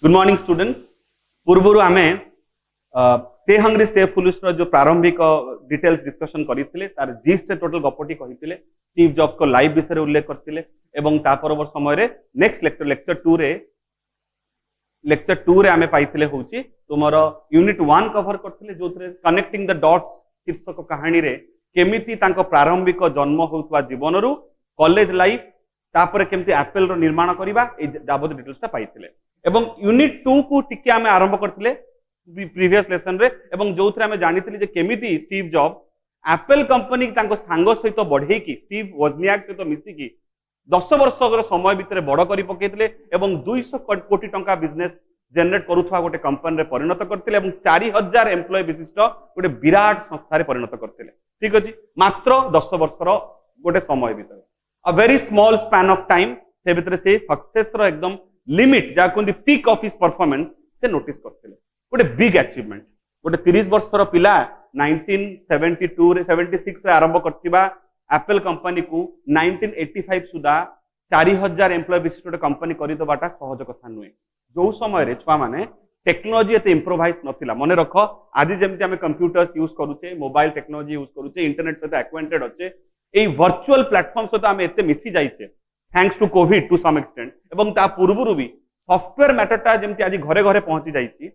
Good morning students. पूर्व आम stay hungry stay foolish जो प्रारंभिक डिटेल्स डिस्कशन करते तार जिस्ट टोटल गपटी कहते स्टीव जॉब्स को लाइव विषय उल्लेख करते पर समय नेक्स्ट लेक्चर टू रे आमे पाइथिले होची तुमर यूनिट 1 कवर करथिले जो कनेक्टिंग द डॉट्स शीर्षक कहानी रे केमिति तांको प्रारंभिक जन्म होउतवा जीवन रु कॉलेज लाइफ तापर केमिति एप्पल रो निर्माण करिबा ए जाबत डिटेल्स ता पाइथिले एवं यूनिट 2 को टिके आमे आरंभ करथिले प्रीवियस लेसन रे एवं जोथरे आमे जानिथिले जे केमिति स्टीव जॉब एप्पल कंपनी तांको सांग सहित बढ़े की स्टीव वोजनियाक सहित मिसी की 10 वर्ष समय भितर बड़ करी पकेइथिले एवं 200 कोटी टंका बिजनेस जनरेट करुथवा गोटे कंपनी रे परिणत करथिले एवं 4000 एम्प्लॉय विशिष्ट गोटे विराट संस्था रे परिणत करथिले। ठीक अछि, मात्र 10 वर्षर गोटे समय भितर a very small span of time से भितर से सक्सेस रो एकदम लिमिट जा कोन पीक ऑफ हिज परफॉर्मेंस से नोटिस करथिले। गोटे बिग अचीवमेंट गोटे 30 वर्षर पिला 1972 रे 76 रे आरंभ करथिबा एप्पल कंपनी को 1985 सुधा 4000 एम्प्लॉय विशिष्ट कंपनी करदेवाटा सहज कथा नुहे। जो समय छुआ माने टेक्नोलॉजी एते इम्प्रोवाइज नथिला। मन रख आज जमती आम कंप्यूटर्स यूज करूचे, मोबाइल टेक्नोलॉजी यूज करूचे, इंटरनेट सहित एक्वाइंटेड अच्छे, ए वर्चुअल प्लेटफॉर्म सहित आम एते मिसी जाइछे thanks to covid to some extent एवं ता पूर्वरु भी सॉफ्टवेयर मैटरटा जमती आज घरे घरे पहुंची जाइछि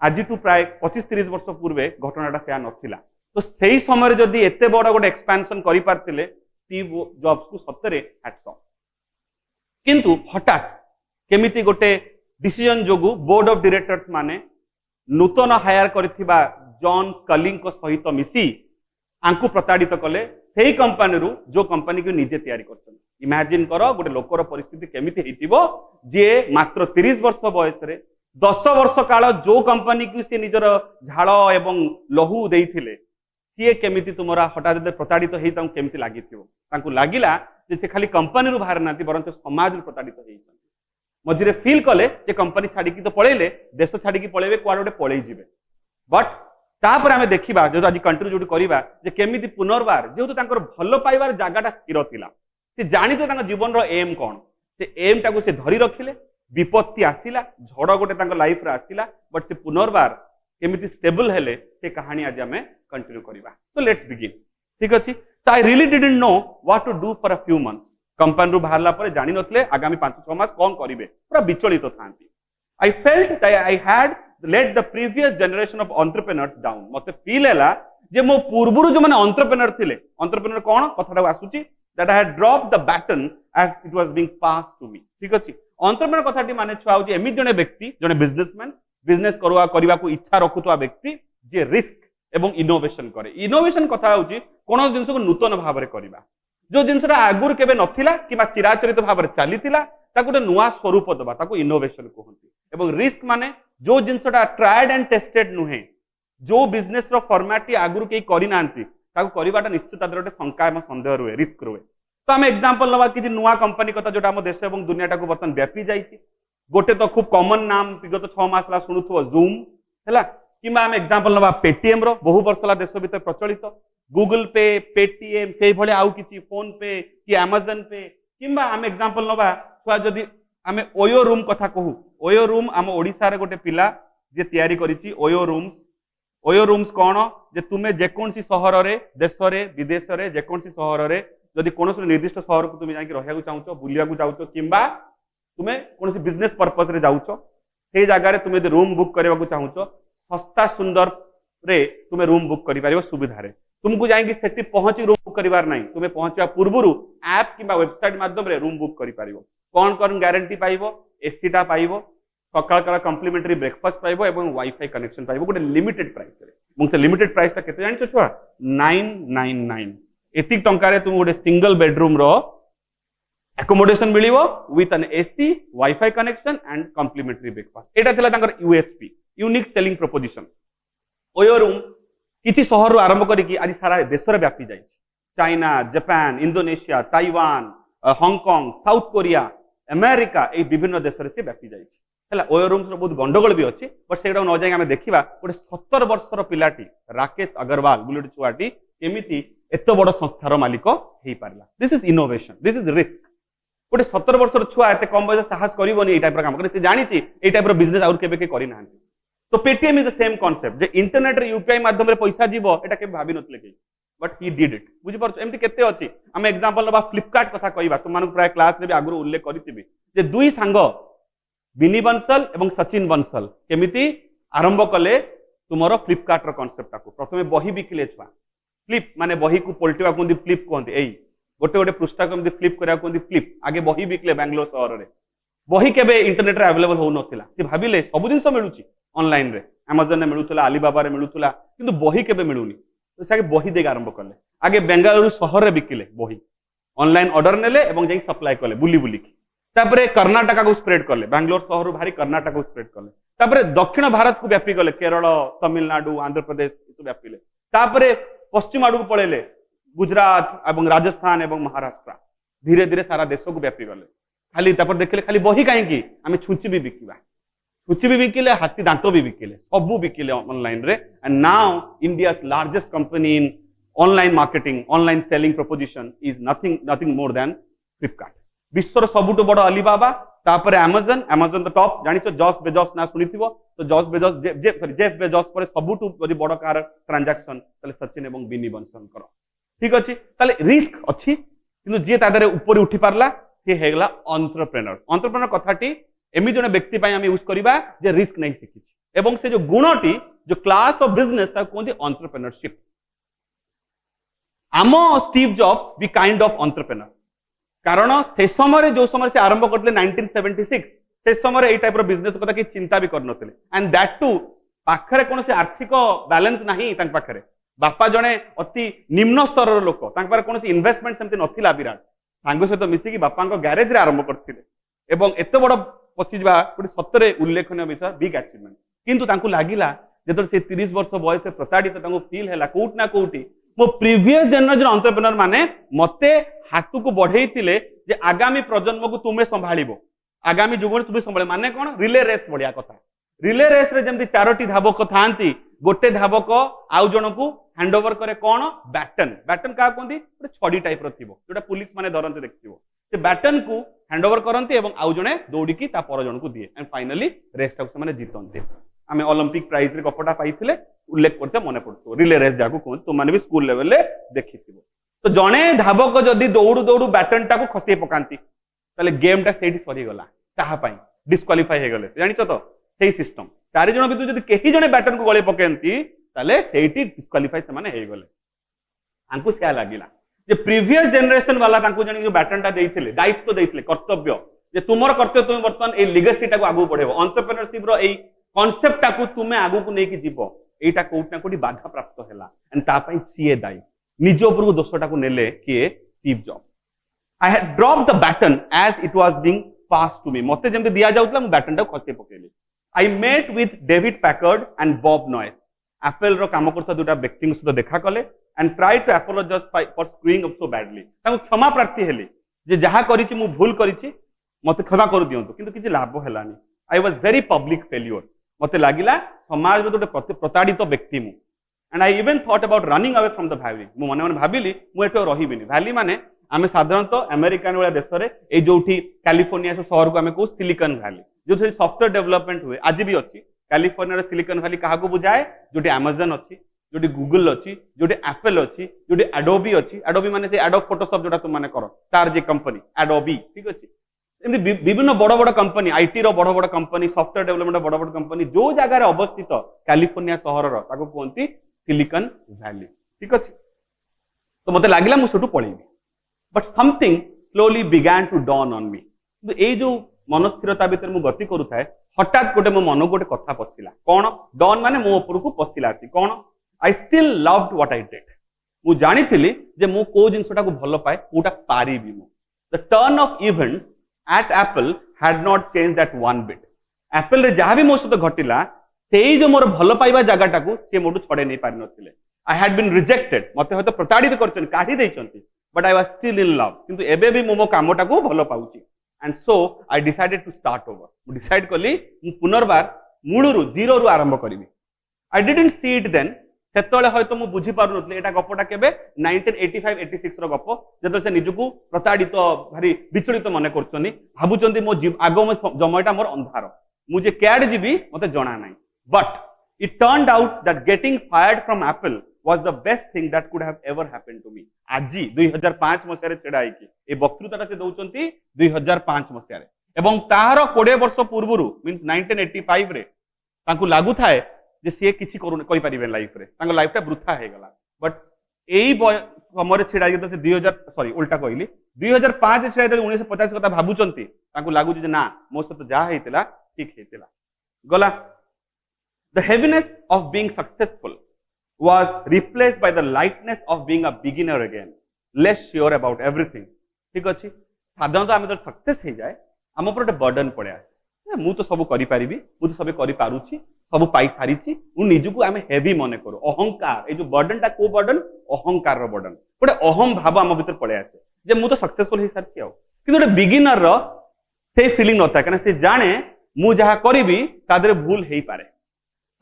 आज टू प्राय 25-30 वर्ष पूर्वे घटनाटा सेया नथिला। तो सही समय जदि एते बड़ गोटे एक्सपेंशन करि पारथिले स्टीव जॉब्स को सतरे हैट्स ऑफ। किंतु हठात केमिति गोटे डिसीजन जोगु बोर्ड ऑफ डायरेक्टर्स माने नूतन हायर करथिबा जॉन स्कलिंग को सहित मिसी आंकु प्रताड़ित कले सेही कंपनी रु जो कंपनी को निजे तैयारी करछन। इमेजिन करो गोटे लोकर परिस्थिति केमिति हेतिबो जे मात्र 30 वर्ष बयस रे 10 वर्ष काल जो कंपनी को से निजर झाड़ एवं लहू देइथिले सी केमिति तुमरा हठात प्रताड़ित होई तांको केमिति लागिथिबो। तांको लागिला जे से खाली कंपनी रु बाहर नाती बरंच समाज रु प्रताड़ित होइछन। मझिरे फील कले जे कंपनी छाड़ी की तो पळेले देश छाड़ी की पळेबे कुआडे गोटे पळेई जिवे। बट तापर आमे देखिबा जो आज कंट्रीब्यूट करिबा जे केमिति पुनर्बार जेहेतु तांकर भलो पाइबार जागाटा स्थिर थिला से जानिते तांको जीवन रो एम कोन से एम टाको से धरि रखिले। विपत्ति आसिला, झड़ गोटे तांको लाइफ रे आसिला, बट से पुनर्बार केमिति स्टेबल हेले से कहानी आज आमे कंटिन्यू करिबा। So let's begin. ठीक अछि, so I really didn't know what to do for a few months. Company रु बाहरला पर जानि नथले आगामी 5-6 मास कोन करिवे, पूरा विचलित थांती। I felt that I had let the previous generation of entrepreneurs down. मते फील हैला जे मो पूर्वरु जो माने एंटरप्रेन्योर थिले, एंटरप्रेन्योर कोन कथाटा आसुची that I had drop the baton as it was being passed to me. ठीक अछि, एंटरप्रेन्योर कथाटी माने छुआ होची एमि जने व्यक्ति जने बिजनेसमैन बिजनेस करवा को इच्छा रखुवा व्यक्ति जे रिस्क एवं इनोवेशन करे। इनोवेशन कथा होची कोन जिंस को नूतन भाव रे करबा, जो जिनसटा आगुर केबे नथिला किबा चिराचरित भाव रे चलीथिला ताको गोटे नुआ स्वरूप दबा ताको इनोवेशन कहंती। एवं रिस्क माने जो जिनसटा ट्राइड एंड टेस्टेड नुहे, जो बिजनेस रो फॉर्मेट आगुर के करि नांती ताको करबाटा निश्चित तादर गोटे शंका एवं संदेह रुए, रिस्क रुए। तो आम एग्जांपल नवा कि नुआ कंपनी कथा जोटा हम देश एवं दुनिया टाको बर्तन व्यापी जाइछि। गोटे तो खूब कॉमन नाम विगत 6 मास ला सुनुथो जूम हैला, किबा आम एग्जांपल नवा पेटीएम रो बहु वर्ष ला देश भीतर प्रचलित, गूगल पे, पेटीएम से भले आउ किछि, फोन पे कि अमेज़न पे, किबा आम एग्जांपल नवा छुआ जदी आम ओयो रूम कथा कहू। ओयो रूम आम ओडिसा रे गोटे पिला जे तयारी करिछि ओयो रूम्स। ओयो रूम्स कोन जे तुमे जे कोनसी शहर रे देश रे विदेश रे जे कोनसी शहर रे जदि कोनोसी निर्दिष्ट शहर को तुम जाके रहिया चाहूचो, बुलिया को जाउचो, किबा तुमे कोनोसी बिजनेस पर्पस रे जाउचो, से जगह रे तुमे रूम बुक करबा को चाहूचो, सस्ता सुंदर रे तुमे रूम बुक करि पारिबो सुविधा रे। तुमको जाके सेठी पहुंची रूम बुक करिवार नाही, तुमे पहुंचवा पूर्वरु ऐप किबा वेबसाइट माध्यम रे रूम बुक करि पारिबो। कोन कोन गारंटी पाइबो, एसी टा पाइबो, सकाळ काळ कॉम्प्लीमेंटरी ब्रेकफास्ट पाइबो एवं वाईफाई कनेक्शन पाइबो गोटे लिमिटेड प्राइस रे। मुंसे लिमिटेड प्राइस ता केते जानिछो छुआ 999। एति टंका रे तुम गोटे सिंगल बेडरूम रो एकोमोडेशन मिलिवो with an AC, wifi connection and complimentary breakfast. एटा थिला तांकर USP, unique selling proposition. OYO room किछि शहर रु आरंभ करी कि आज सारा देश रे व्यापी जाय, China, Japan, Indonesia, Taiwan, Hong Kong, South Korea, America ए विभिन्न देश रे से व्यापी जाय हैला। ओयो रूम्स रो बहुत गंडगोल भी अछि, बट सेटा न जाय हम देखिबा गोटे 17 वर्षर पिलाटी राकेश अग्रवाल बुलेट छुआटी केमिति एत बड़ संस्थार मालिक हेई पारला। This is innovation, this is risk. गोटे 17 वर्षर छुआ एत कम बयस साहस करबनी ये टाइप काम करे से जानी ये टाइप बिजनेस आउर केबे के करि ना। तो Paytm is the same concept J internet रे यूपीआई माध्यम रे पैसा जीवो एटा के भाबी नथले के बट ही डिड इट बुझी परछ। एमती केते अछि हम एग्जांपल लबा फ्लिपकार्ट कथा कहबा तुम मानक प्राय क्लास रे भी आगु उल्लेख करितिबी जे दुई सांग बिनी बंसल एवं सचिन बंसल केमिति आरंभ कले तुमरो फ्लिपकार्ट रो कॉन्सेप्ट टाको। प्रथमे बही बिकिले छुआ फ्लिप माने बही को पलटिवा कोंदी फ्लिप कोंदी एई गोटे गोटे पृष्ठा को फ्लिप करा कोंदी फ्लिप आगे बही बिकले बेंगलोर शहर रे बही केबे इंटरनेट रे अवेलेबल हो नथिला से भाबिले सब जिंस मिलुची ऑनलाइन रे अमेजन रे मिलुतला अलीबाबा रे मिलुतला किंतु बही केबे मिलुनी तो से बही देग आरंभ कले आगे बेंगलुरु शहर रे बिकिले बही ऑनलाइन ऑर्डर नेले एवं जाई सप्लाई कले बुली बुली की तापरे कर्नाटका को स्प्रेड कले बेंगलोर शहर भारी कर्नाटका को स्प्रेड कले तापरे दक्षिण भारत को व्यापी गले केरल तमिलनाडु आंध्र प्रदेश इसु व्यापीले तापरे पश्चिम आडू को पळेले गुजरात एवं राजस्थान एवं महाराष्ट्र धीरे धीरे सारा देश को व्यापी गले खाली तापर देखले खाली बही काहे की आमे छुंची भी बिकिबा छुंची भी बिकिले हाथी दांत भी बिकिले सबु बिकिले ऑनलाइन रे and now India's largest company in online marketing online selling proposition is nothing more than Flipkart. विश्वर सबुठ बड़ अलीबाबा तापर अमेजन अमेजन द टॉप जानिछो जॉस बेजोस ना सुनिथिबो तो जॉस बेजोस जेफ बेजोस पर सबुठ बड़ी बड़ कार ट्रांजैक्शन तले सचिन एवं बिनी बंसल करो ठीक अछि तले रिस्क अछि किंतु जे तादरे ऊपर उठी पारला से हेगला एंटरप्रेन्योर कथाटी एमि जने व्यक्ति पय हम यूज करबा जे रिस्क नहीं सिखि एवं से जो गुणटी जो क्लास ऑफ बिजनेस ता कोन जे एंटरप्रेन्योरशिप आमो Steve Jobs be kind of entrepreneur कारण से समय जो समय से आरंभ करते 1976 से समय टाइप बिजनेस कथा कि चिंता भी करनथिले एंड दैट टू पाखरे कोन से आर्थिक बैलेंस नाही तांक पाखरे बापा जने अति निम्न स्तर लोक तांक पाखरे कोन से इन्वेस्टमेंट सेमते नथिला विराट सांग सहित मिसिकी बापा गैरेज रे आरंभ करथिले एवं एते बड़ पसिजबा गोटे सतरे उल्लेखनीय विषय बिग अचीवमेंट किंतु तांकु लागिला जेतर से 30 वर्ष बयस प्रताड़ित तांकु फील हैला कोउट ना कोउटी मो प्रीवियस जनरेशन एंटरप्रेन्योर माने मते हाथ को बढ़ेइतिले जे आगामी प्रजन्म को तुमे संभाळिबो आगामी जुग तुमे संभाळे माने कोन रिले रेस बढ़िया कथा रिले रेस रे जेमति चारोटी धावक थांती गोटे धावक आउ जण को हैंड ओवर करे कोन बैटन बैटन का कोंदी गोटे छडी टाइप रो थिबो जोटा पुलिस माने धरंते देखथिबो से बैटन को हैंड ओवर करंती एवं आउ जणे दौड़ी की ता पर जण को दिए एंड फाइनली रेस टाक से माने जीतंते आमे ओलंपिक प्राइज रे कपटा पाइथिले उल्लेख करते मने पड़तो रिले रेस जाको कोन तो माने भी स्कूल लेवल ले देखिथिबो तो जणे धावक जदि दौड़ू दौड़ू बैटन टाको खसे पकांती ताले गेम टा सेठी सरी गला ताहा पई डिस्क्वालिफाई हे गले जानिछो तो सेही सिस्टम चारि जण बितु जदि केही जणे बैटन को गळे पकेंती ताले सेठी डिस्क्वालिफाई से माने हे गले आंकु क्या लागिला जे प्रीवियस जनरेशन वाला तांकु जणी जो बैटन टा देइथिले दायित्व देइथिले कर्तव्य जे तुमर कर्तव्य तुम वर्तमान ए लिगेसी टा को आगु बढ़ेबो एंटरप्रेन्योरशिप रो ए कांसेप्ट टा को तुमे आगु को नेकी जीवो एटा कोउट ना कोडी बाधा प्राप्त हैला एंड ता पई सीए दाई निज ऊपर को दोषटा को नेले किए Steve Jobs I had dropped the baton as it was being passed to me मते जेमते दिया जाउतला मु बैटन टा खसे पकेली I met with David Packard and Bob Noyce Apple रो काम करता दुटा व्यक्ति सहित देखा कले and try to apologize for screwing up so badly ताको क्षमा प्रार्थी हेली जे जहा करिछि मु भूल करिछि मते क्षमा कर दियंतु किंतु किछि लाभ हेलानी I was very public failure मते लागिला समाज रो दुटे प्रताड़ित व्यक्ति मु and I even thought about running away from the valley मु मने मने भाबिली मु एठो रहिबिनी वैली माने आमे साधारणतः अमेरिकन वाला देश रे ए जोठी कैलिफोर्निया शहर को आमे को सिलिकॉन वैली जो सॉफ्टवेयर डेवलपमेंट हुए आज भी अच्छी कैलिफोर्निया सिलिकॉन वैली क्या बुझाए जोटी अमेजन अच्छी जोटी गूगल अच्छी जोटी एप्पल अच्छी जोटी एडोबी अच्छी एडोबी माने से एडोब फोटोशॉप जोटा तुम माने करो तार जे कंपनी एडोबी ठीक अच्छी एमती विभिन्न बड़ बड़ कंपनी आईटी रो बड़ बड़ कंपनी सॉफ्टवेयर डेवलपमेंट बड़ बड़ कंपनी जो जगह अवस्थित कैलिफोर्निया शहर ताको कहती सिलिकॉन वैली ठीक अच्छे तो मते लागिला मु सेटू पळेबी but something slowly began to dawn on me ए जो मनस्थिरता भीतर मु गति करूथाए हठात गोटे मो मन गोटे कथा पसिला कोन डॉन माने मो ऊपर को पसिला कोन I still loved what I did मु जानिथिली जे मु को जिंसटा को भलो पाए कोटा पारिबी मु the turn off events at Apple had not change that one bit Apple रे जहां भी मो सहित घटिला सेई जो मोर भलो पाइबा जगाटा को से मोटू छडे नै पारि नथिले आई हैड बीन रिजेक्टेड मते होय तो प्रताड़ित करछन काढी दैछंती but I was still in love किंतु एबे भी मो कामटा को भलो पाउची and so I decided to start over मु डिसाइड कली मु पुनर्बार मूलरू जीरो रु आरंभ करिवि I didn't see it then सेतବେଳେ হয়তো ମୁଁ ବୁଝି ପାରୁନଥିଲି ଏଟା ଗପଟା କେବେ 1985 86 ର ଗପ ଯେତେବେଳେ ସେ ନିଜକୁ ପ୍ରତାଡ଼ିତ ଭାରି ବିଚଳିତ ମନେ କରୁଛନ୍ତି ଭାବୁଛନ୍ତି ମୋ ଆଗାମୀ ସମୟଟା ମୋର ଅନ୍ଧାର ମୁଁ ଯେ କ୍ୟାଡ୍ ଯିବି ମତେ ଜଣା ନାହିଁ but it turned out that getting fired from Apple was the best thing that could have ever happened to me ଆଜି 2005 ମସିହାରେ ଛିଡ଼ା ହେଇକି ଏ ବକ୍ତୃତାଟା ସେ ଦଉଛନ୍ତି 2005 ମସିହାରେ ଏବଂ ତାହାର 20 ବର୍ଷ ପୂର୍ବରୁ ମିନ୍ସ 1985 ରେ ତାଙ୍କୁ ଲାଗୁଥାଏ ଯେ ସିଏ କିଛି କରିପାରିବେ ଲାଇଫରେ ତାଙ୍କ ଲାଇଫଟା ବୃଥା ହେଇଗଲା ବଟ୍ ଏଇ ସମୟରେ ଛିଡ଼ା ହେଇକି ସେ 2000 ସରି ଉଲ୍ଟା କହିଲି 2005 ଛିଡ଼ା ହେଇକି 1950 କଥା ଭାବୁଛନ୍ତି ତାଙ୍କୁ ଲାଗୁଛି ଯେ ନା ମୋ ସହିତ ଯାହା ହେଇଥିଲା ଠିକ ହେଇଥିଲା ଗଲା The heaviness of being successful was replaced by the lightness of being a beginner again, less sure about everything. ठीक अच्छी साधारणतः आम जो सक्सेस हो जाए आम पर गोटे बर्डन पड़े आसे मु तो सब करि मु तो सब करि सब पाई सारी निजको आम हेवी मन करूँ अहंकार ये जो बर्डन टा को बर्डन अहंकार बर्डन गोटे अहम भाव आम भीतर पड़े आसे जे मु तो सक्सेसफुल हो सारी गोटे बिगिनर से फिलिंग नथा कहीं से जाने मु जहाँ करी भूल हो पारे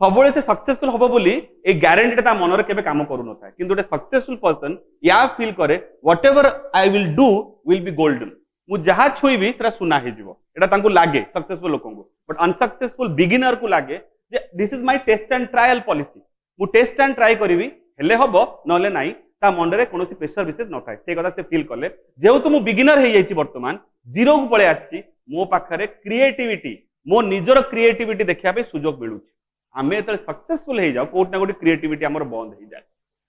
सब से सक्सेसफुल हम बोली ए ग्यारंटी ता मनरे केबे काम करू नथा किंतु गोटे सक्सेसफुल पर्सन या फील करे whatever I will do will be golden मु जहाँ छुईबी सेटा सुना हे जिवो एटा तांको लागे सक्सेसफुल लोकन को बट अनसक्सेसफुल बिगिनर को लागे जे this is my test and trial policy मु टेस्ट एंड ट्राई करिवि हेले हबो नले नाही ता मनरे कोनोसी प्रेशर विशेष नथाय से कथा से फील करले जेहेतु मु बिगिनर हे जाईची वर्तमान जीरो को पळे आछि मो पाखरे क्रिएटिविटी मो निजर क्रिएटिविटी देखिया पे सुजोग मिलुछि आम जो सक्सेसफुल हो जाओ कोट ना कोटी क्रिएटिविटी आम बंद हो जाए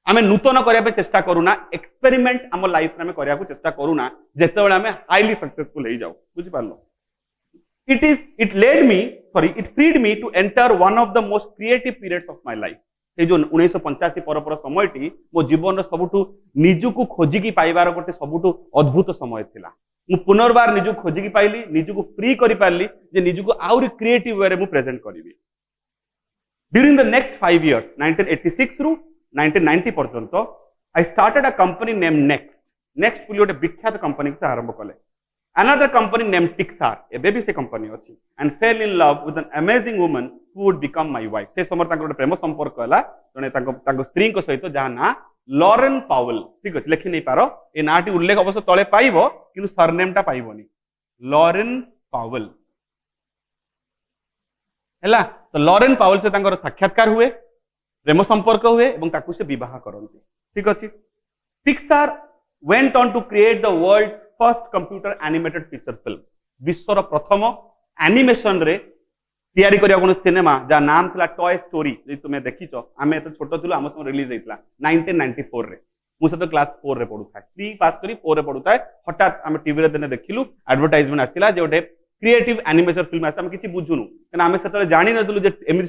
आम नूतन करने चेष्टा करूना एक्सपेरिमेंट आम लाइफ में करने को चेष्टा करूना जिते आम हाईली सक्सेसफुल हो जाओ बुझिपार it led me sorry it freed me to enter one of the most creative periods of my life से जो 1985 पर समयटी मो जीवन सबुठु निजुको खोजिकी पाइबार गोटे सबुठु अद्भुत समय थिला मु पुनर्बार निजुको खोजिकी पाइली निजुको फ्री करि पारली जे निजुको आउरी क्रिएटिव वे रे मु present करिवि During the next 5 years, 1986 through 1990 पर्यंत, I started a company named Next. Next पुलियो एक विख्यात कंपनी से आरंभ कले. Another company named Pixar, a baby से कंपनी अच्छी, and fell in love with an amazing woman who would become my wife. से समय तांको प्रेम संपर्क हला, जने तांको स्त्री को सहित जहाँ ना लॉरेन पावेल, ठीक है, लेखि नहीं पारो, ये नाटी उल्लेख अवश्य तले पाइबो, किंतु सरनेम टा पाइबोनी. Lauren Pavel. हैला तो लॉरेन पावेल से तांकर साक्षात्कार हुए प्रेम संपर्क हुए एवं ताकू से विवाह करते ठीक अच्छे Pixar went on to create the world first computer animated feature film विश्वर प्रथम एनिमेशन रे तैयारी करिया कोन सिनेमा जा नाम थिला टॉय स्टोरी जे तुमे देखिचो आमे तो छोटो थिलो आम समय रिलीज हेतला 1994 रे मु से तो क्लास 4 रे पढुथा 3 पास करी 4 रे पढुथा हठात आमे टीवी रे देने देखिलु एडवर्टाइजमेंट आसिला जे ओटे क्रिएटिव एनिमेशन फिल्म आसे हम किसी बुझुनु कना आमे सेतले जानि नथुलु जे एमिति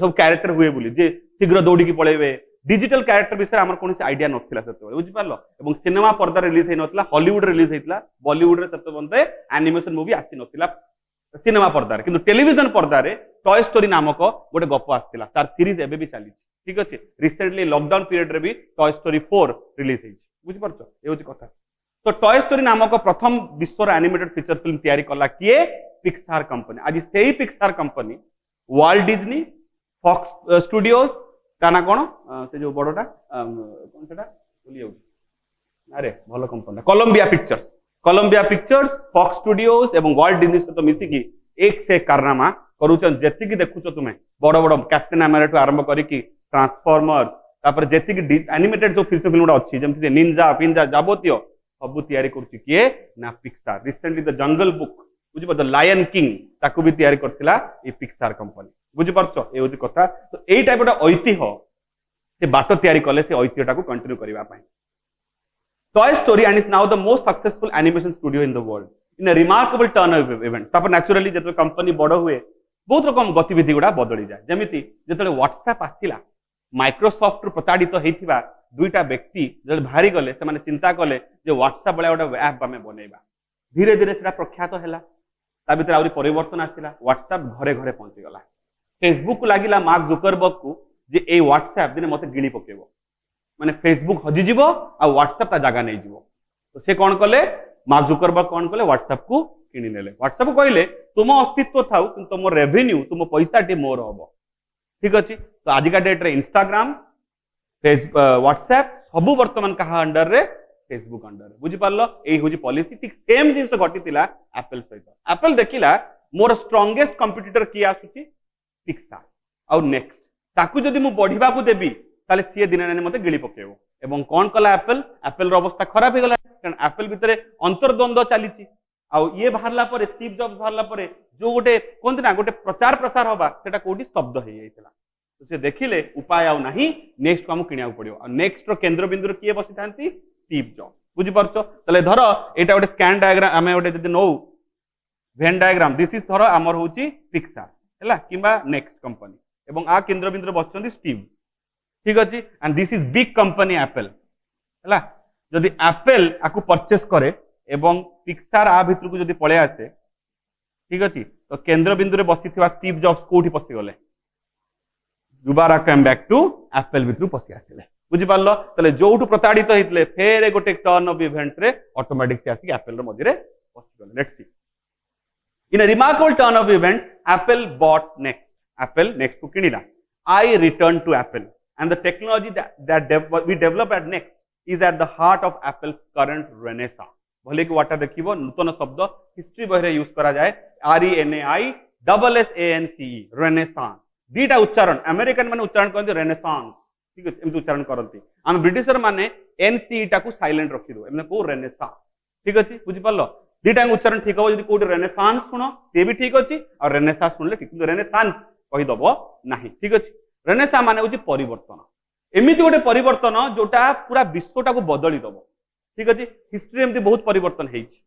सब कैरेक्टर हुए बोली जे शीघ्र दौड़ी की पळेबे डिजिटल कैरेक्टर विषय हमर कोनसी आइडिया नथिला सेतले बुझि पारलो एवं सिनेमा पर्दा रिलीज हे नथिला हॉलीवुड रिलीज हेतला बॉलीवुड रे सेते बंते एनिमेशन मूवी आसी नथिला सिनेमा पर्दा रे किंतु टेलीविजन पर्दा रे टॉय स्टोरी नामक गोटे गप आस्तिला तार सीरीज एबे भी चली ठीक अछि रिसेंटली लॉकडाउन पीरियड रे भी टॉय स्टोरी 4 रिलीज हेछि बुझि परछो ए होछि कथा तो टॉय स्टोरी नामक प्रथम विश्वर एनिमेटेड फीचर फिल्म तैयारी कला किए पिक्सार कंपनी आज से ही Pixar company Walt Disney Fox studios ताना कोन से जो बड़ोटा कोन सेटा बोली जाउ अरे भलो company Columbia pictures Fox studios एवं वर्ल्ट डिज्नी सहित मिसिकी एक से कारनामा करूचन जेति की देखुचो तुमे बड़ बड़ कैप्टन अमेरिका आरंभ करिकी ट्रांसफॉर्मर तापर जेति की एनिमेटेड जो फीचर फिल्म अच्छी जेमति निंजा पिंजा जाबोतियो सब तैयारी करछि किए ना Pixar recently the jungle book बुझि द लायन किंग ताकू भी तैयारी करथिला ए पिक्सार कंपनी बुझि परछो ए होछि कथा तो एई टाइप द ऐतिह्य से बाट तैयारी कले से ऐतिह्यटा को कंटिन्यू करिवा पई toy story and is now the most successful animation studio in the world in a remarkable turn of event तापर नेचुरली जत कंपनी बड़ हुए बहुत रकम गतिविधि गुडा बदली जाए जेमिति जतले व्हाट्सएप आसिला माइक्रोसॉफ्ट प्रताड़ित होइथिबा दुईटा व्यक्ति जब बाहरी गले से माने चिंता कले जे व्हाट्सएप वाला गोटे ऐप आमे बनेबा धीरे धीरे सेटा प्रख्यात हैला ता भीतर आउरी परिवर्तन आसिला व्हाट्सएप घरे घरे पहुंची गला फेसबुक को लागिला मार्क जुकरबर्ग को जे ए व्हाट्सएप दिने मते गिणी पकेबो माने फेसबुक हजि जिवो आ व्हाट्सएप ता जागा नै जिवो तो से कोन कले मार्क जुकरबर्ग कोन कले व्हाट्सएप को किनी नेले व्हाट्सएप को कहले तुम अस्तित्व थाउ किंतु तुम रेवेन्यू तुम पैसा टी मोर हबो ठीक अछि तो आज का डेट रे इंस्टाग्राम व्हाट्सएप सब वर्तमान कहा अंडर रे फेसबुक अंडर बुझी पारलो एई होजी पॉलिसी ठीक सेम जिंस घटितिला एप्पल सहित एप्पल देखिला मोर स्ट्रांगेस्ट कंपिटिटर की आसुची पिक्सार आउ नेक्स्ट ताकू जदि मु बढ़िबा को देबी ताले सी दिन ने मते गिली पकेबो एवं कौन कला एप्पल एप्पल रो अवस्था खराब हो गला कारण एप्पल भितरे अंतर्द्वंद चलीची आउ ये बाहरला परे स्टीव जॉब्स बाहरला परे जो गोटे कोन ना गोटे प्रचार प्रसार होबा सेटा कोठी स्तब्ध हे जाइतला तो से देखिले उपाय आउ नाही नेक्स्ट को हम किनिया पड़ियो आ नेक्स्ट रो केंद्र बिंदु किए बसी थांती स्टीव जॉब्स बुझी परछो तले धर एटा गोटे स्कैन डायग्राम आमे गोटे जदि know Venn diagram this is धर हमर होची पिक्सार हैला किबा नेक्स्ट कंपनी एवं आ केंद्र बिंदु बसचंदी स्टीव ठीक अछि and this is big company Apple हैला जदि एप्पल आकु परचेस करे एवं पिक्सार आ भितर को जदि पळे आसे ठीक अछि तो केंद्र बिंदु रे बसिथिवा स्टीव जॉब्स कोठी पसि गले दुबारा कम बैक टू एप्पल भितर पसि आसिले बुझी पारलो तले जोठु प्रताड़ित होइतले फेर गोटे टर्न ऑफ इवेंट रे ऑटोमेटिक से आसी एप्पल रो मझे रे पसि गले let's see in a remarkable turn of event Apple bought NeXT Apple NeXT को किनिला I return to Apple and the technology that we develop at next is at the heart of Apple's current renaissance भले कि वाटा देखिबो नूतन शब्द history बहिरे use करा जाए RENAISSANCE renaissance दीटा उच्चारण अमेरिकन माने उच्चारण करते renaissance ठीक है एमती उच्चारण करती हम ब्रिटिशर माने NCE टाकू साइलेंट रखि दो एमने को renaissance ठीक अछि बुझि पारलो दीटा उच्चारण ठीक हो जदि कोड renaissance सुनो ते भी ठीक अछि और renaissance सुनले ठीक renaissance कहि दबो नाही ठीक अछि रेनेसा माने होची परिवर्तन एमिति गोटे परिवर्तन जोटा पूरा विश्वटा को बदली दबो ठीक अछि हिस्ट्री एमति बहुत परिवर्तन हेछि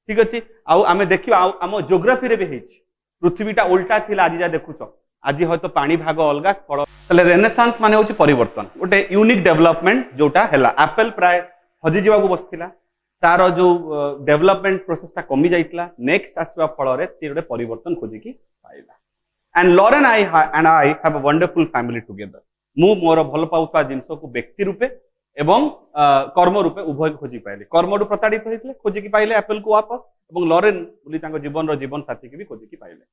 ठीक अछि आउ आमे देखिबा आम ज्योग्राफी रे भी हेछि पृथ्वीटा उल्टा थिला आज जा देखुछो आज होय तो पानी भाग अलगा स्थल तले रेनेसांस माने होची परिवर्तन गोटे यूनिक डेवलपमेंट जोटा हैला एप्पल प्राय हजि जीवा को बसथिला तार जो डेवलपमेंट प्रोसेस ता कमी जाइतला नेक्स्ट आसवा फल रे ते गोटे परिवर्तन खोजि की पाइला And Lauren and I have a wonderful family together. मु मोर भल पाउता जिंस को व्यक्ति रूपे एवं कर्म रूपे उभय खोजी पाइले कर्म रु प्रताड़ित होइतले खोजी की पाइले एप्पल को वापस एवं लॉरेन बोली तांको जीवन रो जीवन साथी के भी खोजी की पाइले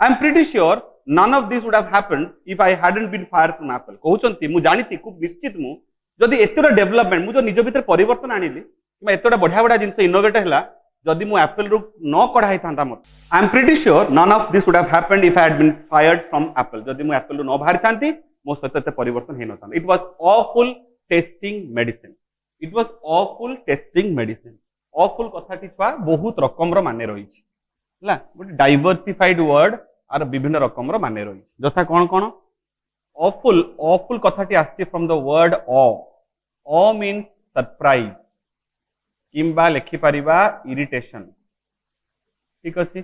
I am pretty sure none of this would have happened if I hadn't been fire from Apple कहउचंती मु जानिछि खूब निश्चित मु जदि एतोरा डेवलपमेंट मु जो निज भीतर परिवर्तन आनिली कि एतोरा बढ़िया बढ़िया जिंस इनोवेट हैला जदि मु एप्पल रु न कढाई थांता मत I am pretty sure none of this would have happened if I had been fired from Apple जदि मु एप्पल रु न बाहर थांती मो सहित परिवर्तन हे नथा it was awful tasting medicine it was awful tasting medicine awful कथाटी छुआ बहुत रकम रो माने रही हला गोटे डाइवर्सिफाइड वर्ड आर विभिन्न रकम रो माने रही जथा कोन कोन ऑफुल ऑफुल कथाटी आछि from the word awe means surprise किंबा लिखि परिबा इरिटेशन ठीक अछि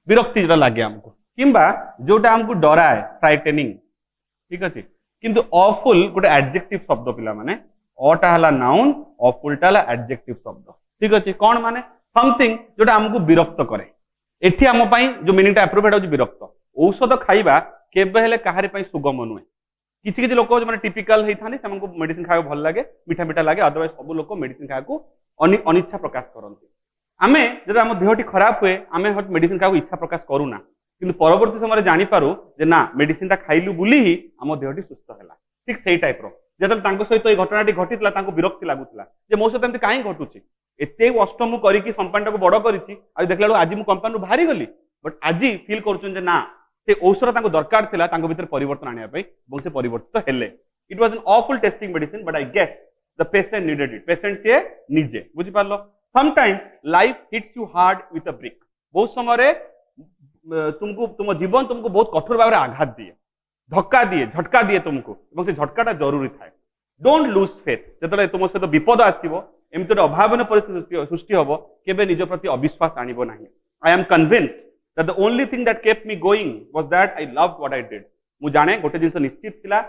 विरक्ति जरा लागे हमको किंबा जोटा हमको डराए फ्राइटेनिंग ठीक अछि किंतु ऑफुल गोटे एडजेक्टिव शब्द पिला माने ऑटा हला नाउन ऑफुल टा हला एडजेक्टिव शब्द ठीक अछि कोन माने समथिंग जोटा हमको विरक्त करे एठी हम पई जो मीनिंग टा एप्रोप्रिएट होची विरक्त औषध खाइबा केबे हेले काहारे पई सुगम नुए किछि किछि लोक जो माने टिपिकल हेइ थानी सेमनको मेडिसिन खाइबा भल लागे मीठा मीठा लागे अदरवाइज सब लोक मेडिसिन खाइबा अनिच्छा प्रकाश करते आमे जब आम देहटी खराब हुए आमे मेडिसिन खाइबा इच्छा प्रकाश करूना किंतु परवर्ती समय जानि पारु जे ना मेडिसिन ता खाइलु बुली ही आम देहटी सुस्थ हैला ठीक सेही टाइप रो जेतल तांको सहित ए घटनाटी घटितला तांको विरक्ति लागुतला जे मो सहित एमति काहे घटुची एते कष्ट मु करी की संपान को बड़ करिछि आ देखला आज मु कंपनी बाहरी गली बट आज फील करछन जे ना से औषध तांको दरकार थिला तांको भीतर परिवर्तन आनिया पई এবং से परिवर्तित हेले it was an awful tasting medicine but I guess the patient needed it patient से निजे बुझी पारलो sometimes life hits you hard with a brick बहुत समय रे तुमको तुम जीवन तुमको बहुत कठोर भाव रे आघात दिए धक्का दिए झटका दिए तुमको এবং से झटकाटा जरूरी थाए डोंट लूज फेथ जतले तुम सहित विपद आसीबो एमिति अभावन परिस्थिति सृष्टि होबो केबे निज प्रति अविश्वास आनिबो नाही I am convinced that the only thing that kept me going was that I loved what I did मु जाने गोटे जिंस निश्चित थिला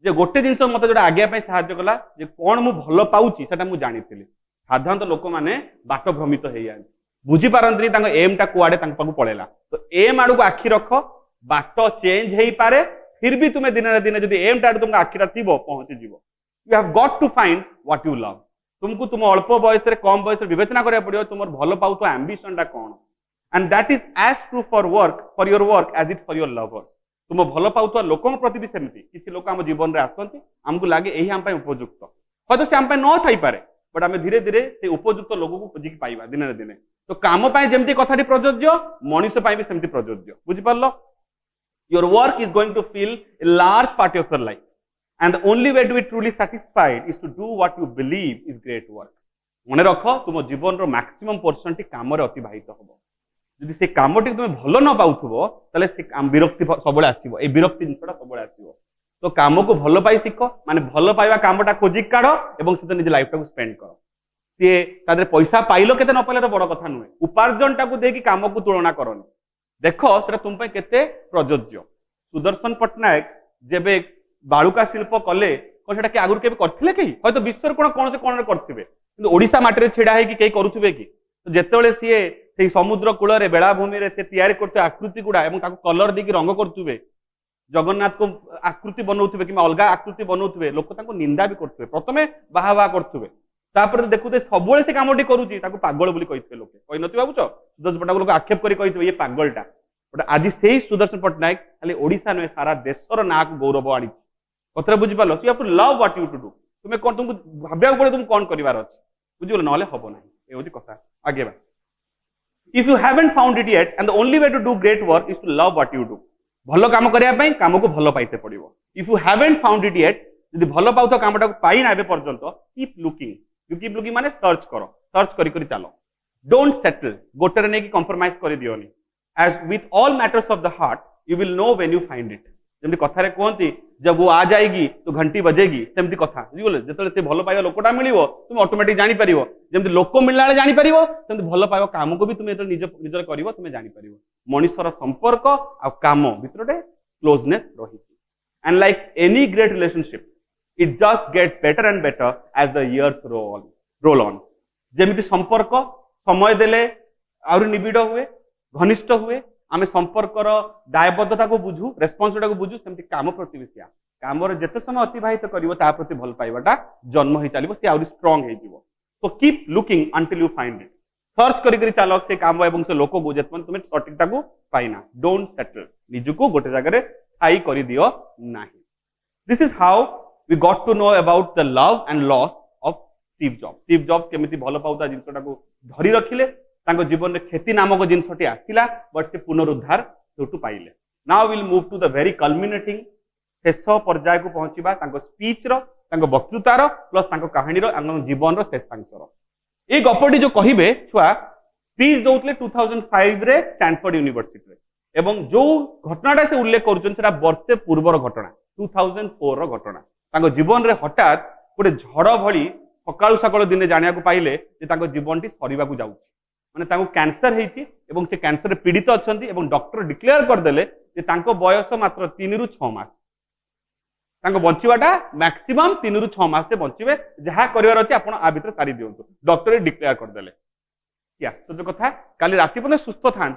जे गोटे जिंस मते जोटा आगे पई सहायता कला जे कोन मु भलो पाउची सेटा मु जानिथिली साधारणत लोक माने बाट भ्रमित हेइ जाय बुझी पारंतनी तांको एम टा कुआडे तांको पाकु पळेला तो एम आडू आखि रख बाट चेंज हेइ पारे फिर भी तुमे दिन ना दिन जदी एम टा तुमको आखिरा थिबो पहुंची जीवो you have got to find what you love तुमको तुम अल्प बयस रे कम बयस रे विवेचना करिया पड़ियो तुमर भलो पाउ तो एम्बिशन टा कोन and that is as true for your work as it for your lovers तुम भल पाउथुवा लोकों प्रति भी सेमती किसी लोक आम जीवन में आसती आमको लगे यही आम उपयुक्त हयतो से आम न थी पारे बट आम धीरे धीरे से उपयुक्त लोक को खोजिक पाइबा दिन दिने तो काम जमी कथाटी प्रযোज्य मनीष भी सेमती प्रযোज्य बुझिपार your work is going to fill a large part of your life and the only way to be truly satisfied is to do what you believe is great work मन रख तुम जीवन मैक्सिमम पोर्शन टी काम अतिबाहित हम जदि से कामटी तुम भल न पाउथबो ताले से विरक्ति सब आसो ये विरक्ति जिनसा सब आसो तो काम को भल पाई शिख माने भल पाइबा कामटा खोजिक काढ़ और से निज लाइफ टाक स्पेंड कर सी तादे पैसा पाइल के न पाइल बड़ कथा नुहे उपार्जन टाक देखिए काम को तुलना करनी देख से तुम केते प्रयोज्य सुदर्शन पट्टनायक जेबे बालुका शिल्प कले कौन कि आगुरी करते कहीं हयतो विश्व कौन से कौन करते ओडिशा माटी छिड़ा है कई करुवे कि तो जिते सी से समुद्र कूल बेलाभूमि तैयारी करते आकृति गुड़ा कलर देकी रंग करुवे जगन्नाथ को आकृति बनाऊे कि अलग आकृति बनाऊे लोक निंदा भी करते प्रथम बाहा बाहा करुवे देखुते सब से कमटी करुच्ची पागल बोली कही लोक कही नी भावुच सुदर्शन पट्टनायक लोक आक्षेप कर ये पागलटा बट आज से सुदर्शन पट्टनायक खाली ओडिशा नुहे सारा देशर ना को गौरव आनी कथा बुझिपार you have to love what you to do तुम्हें कौन तुमको भाविया पड़े तुम कौन करार अच्छे बुझे ना हम ना ये कथा आगे if you haven't found it yet and the only way to do great work is to love what you do भल काम करने काम को भल पाइते पड़ो if you haven't found it yet जदि भल पाउथ कामटा पाई ना पर्यंत keep looking you keep looking माने सर्च कर चलो डोंट सेटल गोटे नहीं कंप्रोमाइज कर दियोनी as with all matters of the heart you will know when you find it जमी कथारे कहती जब वो आ जाएगी तो घंटी बजेगी सेमती कथा बुझे जो से भल पाइबा लोकटा मिल तुम ऑटोमेटिक जापर जमी लोक मिलला जापर सेमती भल पाइबा काम को भी तुम निजर कर तुम जापर मनुष्यर संपर्क आ काम भितर क्लोजनेस रही and like any great relationship it just gets better and better as the years roll on जमी संपर्क समय देले आउरी निबिड़ हुए घनिष्ठ हुए आम संपर्कर दायबद्धता को बुझू रेस्पन्सिबिलिटी को बुझू सेमती काम प्रति भी काम जिते समय अतिबाहित कर प्रति भल पाइबाटा जन्म हो चलो सी आउरी स्ट्रंग हो so keep looking until you find it search करी चल से काम और से लोक को जिते तुम सठिकता को पाइना डोंट सेटल निजुको गोटे जगह स्थायी कर दियो ना this is how we got to know about the love and loss of Steve Jobs केमिति भल पाउता जिनसटा को धरी रखिले जीवन में खेती नामक जिनसटी आसला बट से पुनरुद्धार से पाइले now will move to the very culminating शेष पर्याय को पहुंचवा स्पीच वक्तृतार प्लस कहानी जीवन शेषांशर ये गपटी जो कहे छुआ स्पीच दौले 2005 रे स्टैनफोर्ड यूनिवर्सिटी एवं जो घटनाटा से उल्लेख कर वर्षे पूर्वर घटना 2004 घटना जीवन में हठात गोटे झड़ भली सकाळु सकाळु दिने जाना पाइले जीवन टी सरिबा को जाउछि माने कैंसर है से कैंसर पीड़ित अच्छा डॉक्टर डिक्लेयर करदे बयस मात्र 3 ରୁ 6 मास बचाटा मैक्सिमम 3 ରୁ 6 मास से बचे जहाँ करार अच्छे आप भितर सारी दिंतु डॉक्टर डिक्लेयर करदे आश्चर्य कथा काली राति पर्यंत सुस्थ था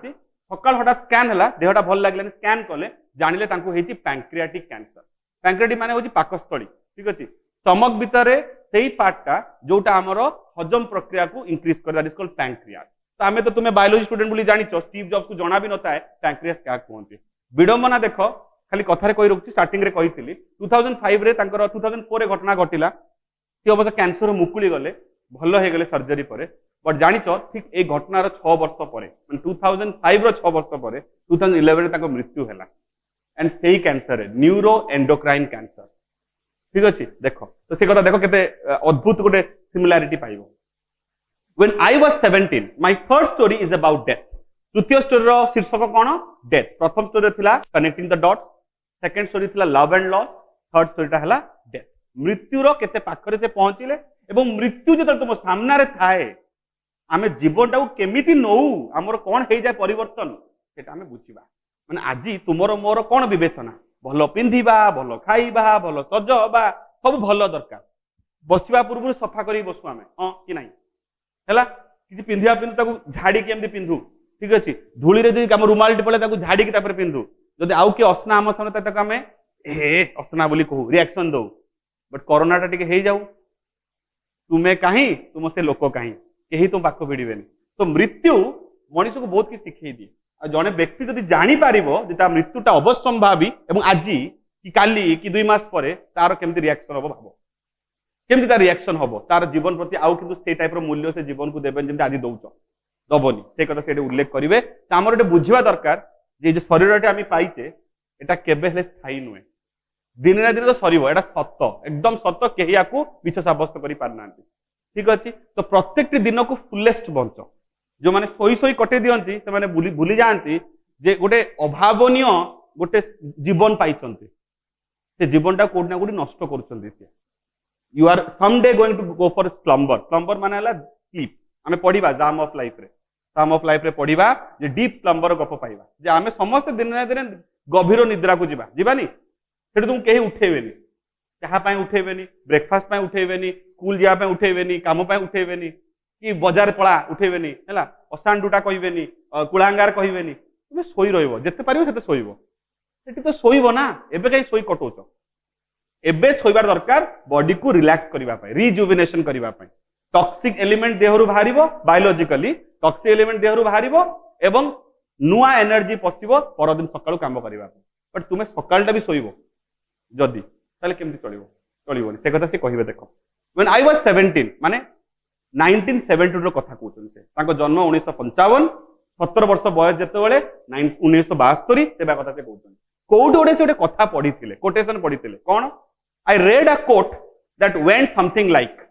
सकाल हठात स्कैन है देहटा भल लगे स्कैन कले जानिले पैंक्रियाटिक कैंसर पैंक्रियाटिक माने होची पाकस्थली ठीक अच्छे स्टमक भितर से पार्टा जोटा आमर हजम प्रक्रिया को इंक्रीज कर पैंक्रियास तो आम तो तुम्हें बायोलॉजी स्टूडेंट बोली जानी स्टीव जॉब्स को जना भी नता है पैंक्रियास क्या कहते विडंबना देख खाली कथार कही रखी स्टार्टिंग रे कही 2005 रे 2004 घटना घटिला सी अवश्य कैंसर मुकुली गले भल हो गले सर्जरी पर बट जानिच ठीक ये घटनार 6 वर्ष पर 2005 रो 6 वर्ष पर 2011 रे मृत्यु है एंड से कैंसर न्यूरो एंडोक्राइन कैंसर ठीक अच्छे देख तो से कथा देख के अद्भुत गोटे सिमिलारिटी पाइब When I was 17, my first story is about death. तृतीय स्टोरी रो शीर्षक कौन डेथ प्रथम स्टोरी थिला connecting the dots second story थिला लव एंड लॉस थर्ड स्टोरीटा हला डेथ मृत्यु रो केते पाखरे से पहुंचिले एवं मृत्यु जत तुम सामना रे थाए आमे जीवनटा को केमिति नौ हमर कोन हे जाय परिवर्तन सेटा आमे बुझिबा माने आजी तुमरो मोर कोन विवेचना भलो पिंधिबा भलो खाइबा भलो सजबा सब भलो दरकार बसिबा पूर्व सफा करी बसु आमे हां कि नाही हैला कि पिंधिया पिंधु ताकू झाड़ी केमति पिंधु ठीक अच्छे धूली रे आम रुमाल पड़े झाड़ी पिंधु जदि आउ किए असना आम सामने तक आम ए असना बोली कहू रिएक्शन दो बट कोरोनाटा टे जाऊ तुम्हें कहीं तुम से लोक कहीं कहीं तुम पाख भिड़े तो मृत्यु मनीष को बहुत किसी शिखई दिए जड़े व्यक्ति जब जापर मृत्युटा अवश्यंभावी और आज कि काली कि 2 मास पर तार केमती रिएक्शन हम भाव केमती तार रिएक्शन हम तार जीवन प्रति आउ कि से टाइप मूल्य से जीवन को देवेन जमी आज दौच दबनी से कथा से उल्लेख करेंगे तो आम गोटे बुझा दरकार जे जो शरीर आम पाइचे यहाँ केवे स्थायी नुहे दिन ना दिन तो सर एटा सत एकदम सत कहीं या मिछ सब्यस्त कर पारना ठीक अच्छे तो प्रत्येक दिन को फुलेस्ट बंच जो मैंने शोई शोई कटे दिखती से भूली जाती जे गोटे अभावनीय गोटे जीवन पाई से जीवन टा कोटी ना कोटी नष्ट कर you are some day going to go for slumber slumber माने स्लीप आम पढ़ा जाम ऑफ लाइफ रे पढ़ा जे डीप स्लम्बर गप पाइबा जे आम समस्त दिन ना दिन गभीर निद्रा को जीवानी से तुम कहीं उठेबेनी चाह उठेबेनी ब्रेकफास्ट उठेबेनी स्कूल जावाई उठेबेनी काम उठेबेनी कि बजार पड़ा उठेबेनी है अशांडुटा कहबेनी कुलांगार कहबेनी तुम शोई रते पारे शोब तो शोब ना एबे कहीं शोई कटौच एबे शोबार दरकार बॉडी को रिलैक्स करने रिजुविनेशन करने टॉक्सिक एलिमेंट देहरु बाहर बायोलॉजिकली टॉक्सिक एलिमेंट देहरु बाहर एवं नुआ एनर्जी पशिबो परदिन सकाळु काम करबा बट तुमे सकाळटा भी शोइबो जदी ताले केमति चलिबोनी से कथा से कहिबे देखो व्हेन आई वाज 17 माने 1972 रो कथा कहउछन से ताको जन्म 1955 17 वर्ष बयस जेते बेले 1972 तेबा कथा से कहउछन कोड ओडे से ओडे कथा पढिथिले कोटेशन पढिथिले कोन I read a quote that went something like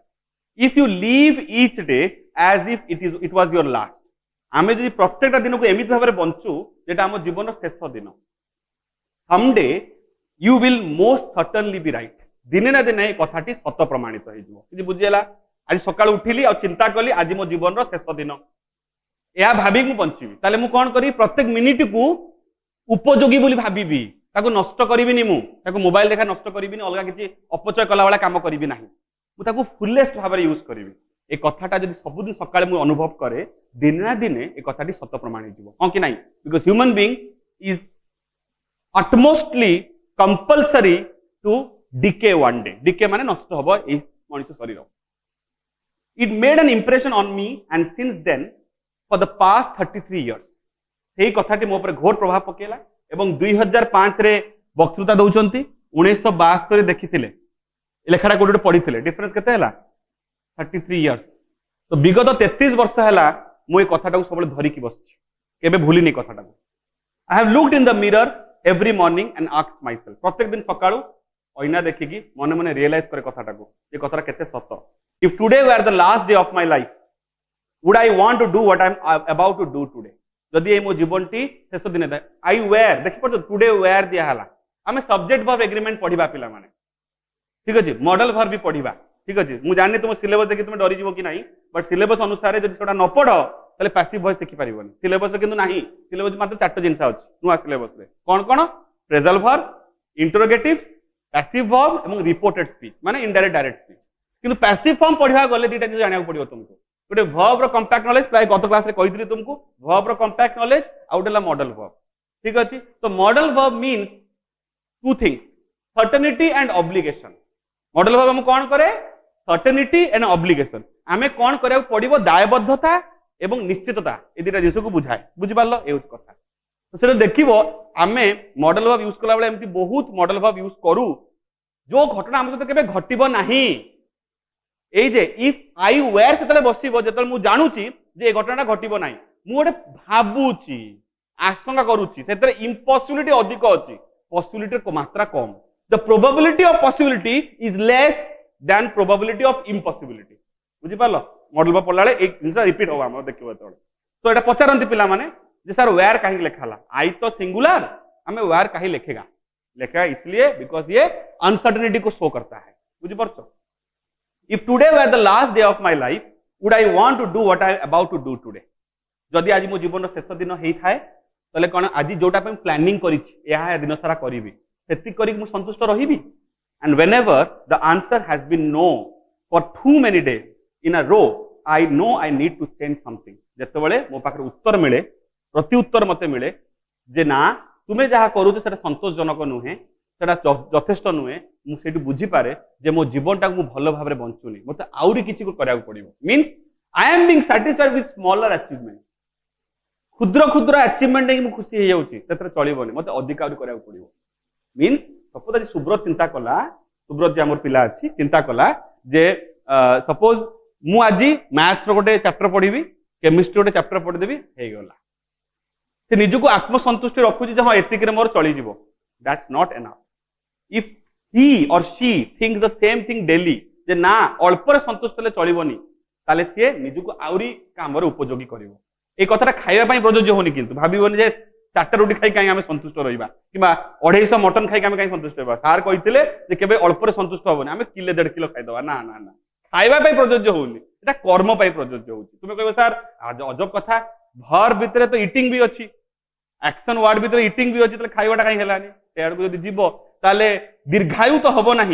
if you live each day as if it was your last आमे जदि प्रत्येकटा दिन को एमिति भाबरे बंचू जेटा हम जीवन शेष दिन someday you will most certainly be right दिने ना दिने कथाटी सत प्रमाणित हो बुझीगला आज सका उठिली और चिंता कली आज मो जीवन शेष दिन या भाभी मु बंचीबी ताले मु कौन करी प्रत्येक मिनिट को उपयोगी बोली भाबीबी ताको नष्ट करिबिनी मु ताको मोबाइल देखा नष्ट करिबिनी अलगा किछि अपचय कला वाला काम करिबि नाही मु ताको फुलेस्ट भाबरे यूज करिबि ए कथाटा जदि सबुदिन सकाळे मु अनुभव करे दिन ना दिने ए कथाटी सत प्रमाणित हो हां कि नाही because human being is utmostly compulsory to decay one day decay माने नष्ट होबो ए मनुष्य शरीर it made an impression on me and since then for the past 33 years सेही कथाटी मो ऊपर घोर प्रभाव पकेला एवं 2005 रे वक्तृता दउचंती 1972 देखिथिले लेखाटा कोडे पढिथिले डिफरेंस केते हला 33 इयर्स तो विगत 33 वर्ष है मुझे कथाटा सब धरिकी बस केबे भूलिनी कथाटा I have looked in the mirror every morning and asked myself प्रत्येक दिन सकाळू ऐना देखिकी मने मने रियलाइज करे कथाटा को ये कथाटा केते सत if today were the last day of my life would I want to do what I am about to do today जदि ए मो जीवनटी शेष दिन आई वेयर देखि पड़ टुडे वेयर दिया हला आमे सब्जेक्ट वर्ब एग्रीमेंट पढिबा पिला माने ठीक अछि मॉडल वर्ब भी पढिबा ठीक अच्छे मुझे जानी तुम सिलेबस देखिए तुम डरीज कि ना बट सिलेबस अनुसार जब से न पढ़ ताले पैसिव वॉइस शिखि पारिबनी सिलेबस किंतु नाही सिलेबस मात्र 4टा जिनस अछि नुआ सिलेबस रे कोन कोन phrasal verb interrogative passive verb एवं रिपोर्टेड स्पीच माने इनडायरेक्ट डायरेक्ट स्पीच किंतु पैसिव फॉर्म पढ़िबा गले दीटा जिन जानिया पड़िबो तुमको गोटे वर्ब रो कॉम्पैक्ट नॉलेज प्राय गत क्लास रे कहितली तुमको वर्ब रो कॉम्पैक्ट नॉलेज आउटला मॉडल वर्ब ठीक अछि तो modal verb means two things certainty and obligation modal verb हम कोन करे सर्टेनिटी एंड ऑब्लिगेशन आमे कौन करिया पड़िबो दायबद्धता एवं निश्चितता ए दुटा जिनिस को बुझाए बुझि पारलो ए कथा तो से देखिबो आमे मॉडल वर्ब यूज कला बेले एमती बहुत मॉडल वर्ब यूज करू जो घटना हम सहित केबे घटिबो नाही ए जे इफ आई वेयर सेतले बसिबो जेतले मु जानुची जे ए घटनाटा घटिबो नाही मु गोटे भाबुची आशंका करूची सेतरे इम्पॉसिबिलिटी अधिक अछि पॉसिबिलिटी को मात्रा come the probability of possibility is less than probability of impossibility बुझि पारलो मॉडल पर पढलाले एक जिंस रिपीट होबा हम देखिबो तो एटा पचारंती पिला माने जे सर वेयर काहे लिखाला आई तो सिंगुलर हमें वेयर काहे लिखेगा लिखा इसलिए बिकॉज ये अनसर्टेनिटी को शो करता है बुझि परछो if today were the last day of my life would I want to do what I am about to do today जदि आज मो जीवन शेष दिन हेई थाए तले कोन आज जोटा पे प्लानिंग करिछि या दिन सारा करिवि सेति करी मु संतुष्ट रहिबि and whenever the answer has been no for too many days in a row I know I need to change something जते बेले मो पाखरे उत्तर मिले प्रति उत्तर मते मिले जे ना तुमे जहा करू सेटा संतोषजनक नुहे सेटा यथेष्ट नुहे मु सेठी बुझी पारे जे मो जीवनटा मु भलो भाबरे बंचुनी मते आउरी किछि को करिया पड़िबो means I am being satisfied with smaller achievements क्षुद्र क्षुद्र अचिवमेंट नहीं खुशी हो जाऊँगी से चलबनी मत अधिक करा पड़ो मीन सपोज आज सुब्रत चिंता कला सुब्रत जी आम पिला अच्छी चिंता कला जे सपोज मु आज मैथ्स गोटे चैप्टर पढ़ी केमिस्ट्री गोटे चैप्टर पढ़ीदेवी हो गला से निजक आत्मसंतुष्टि रखुची हाँ एतिक मोर चली that's not enough if he or she think the same thing daily जे ना अल्प संतुष्ट हेल्ले चलबनी ताले सी निजक आउरी काम उपयोगी कर कथा खाइबा प्रযোज्य होनी किंतु भाबनी जे 4टा रुटी खाई कहीं आम संतुष्ट रहा कि 250 मटन खाई आम कहीं संतुष्ट रहा सार कहते केवल अल्प संतुष्ट हेनी आम किले 1.5 किलो खाईदे ना ना ना खाइबा प्रযোज्य होनी एटा कर्म प्रযোज्य हो तुम कह सार अजब कथा भर भितर तो इटिंग भी अच्छी एक्शन वर्ड भितर इटिंग भी अच्छी खाइबाटा कहीं हेलानी से आड़ को जब जीव ताले दीर्घायु तो हम ना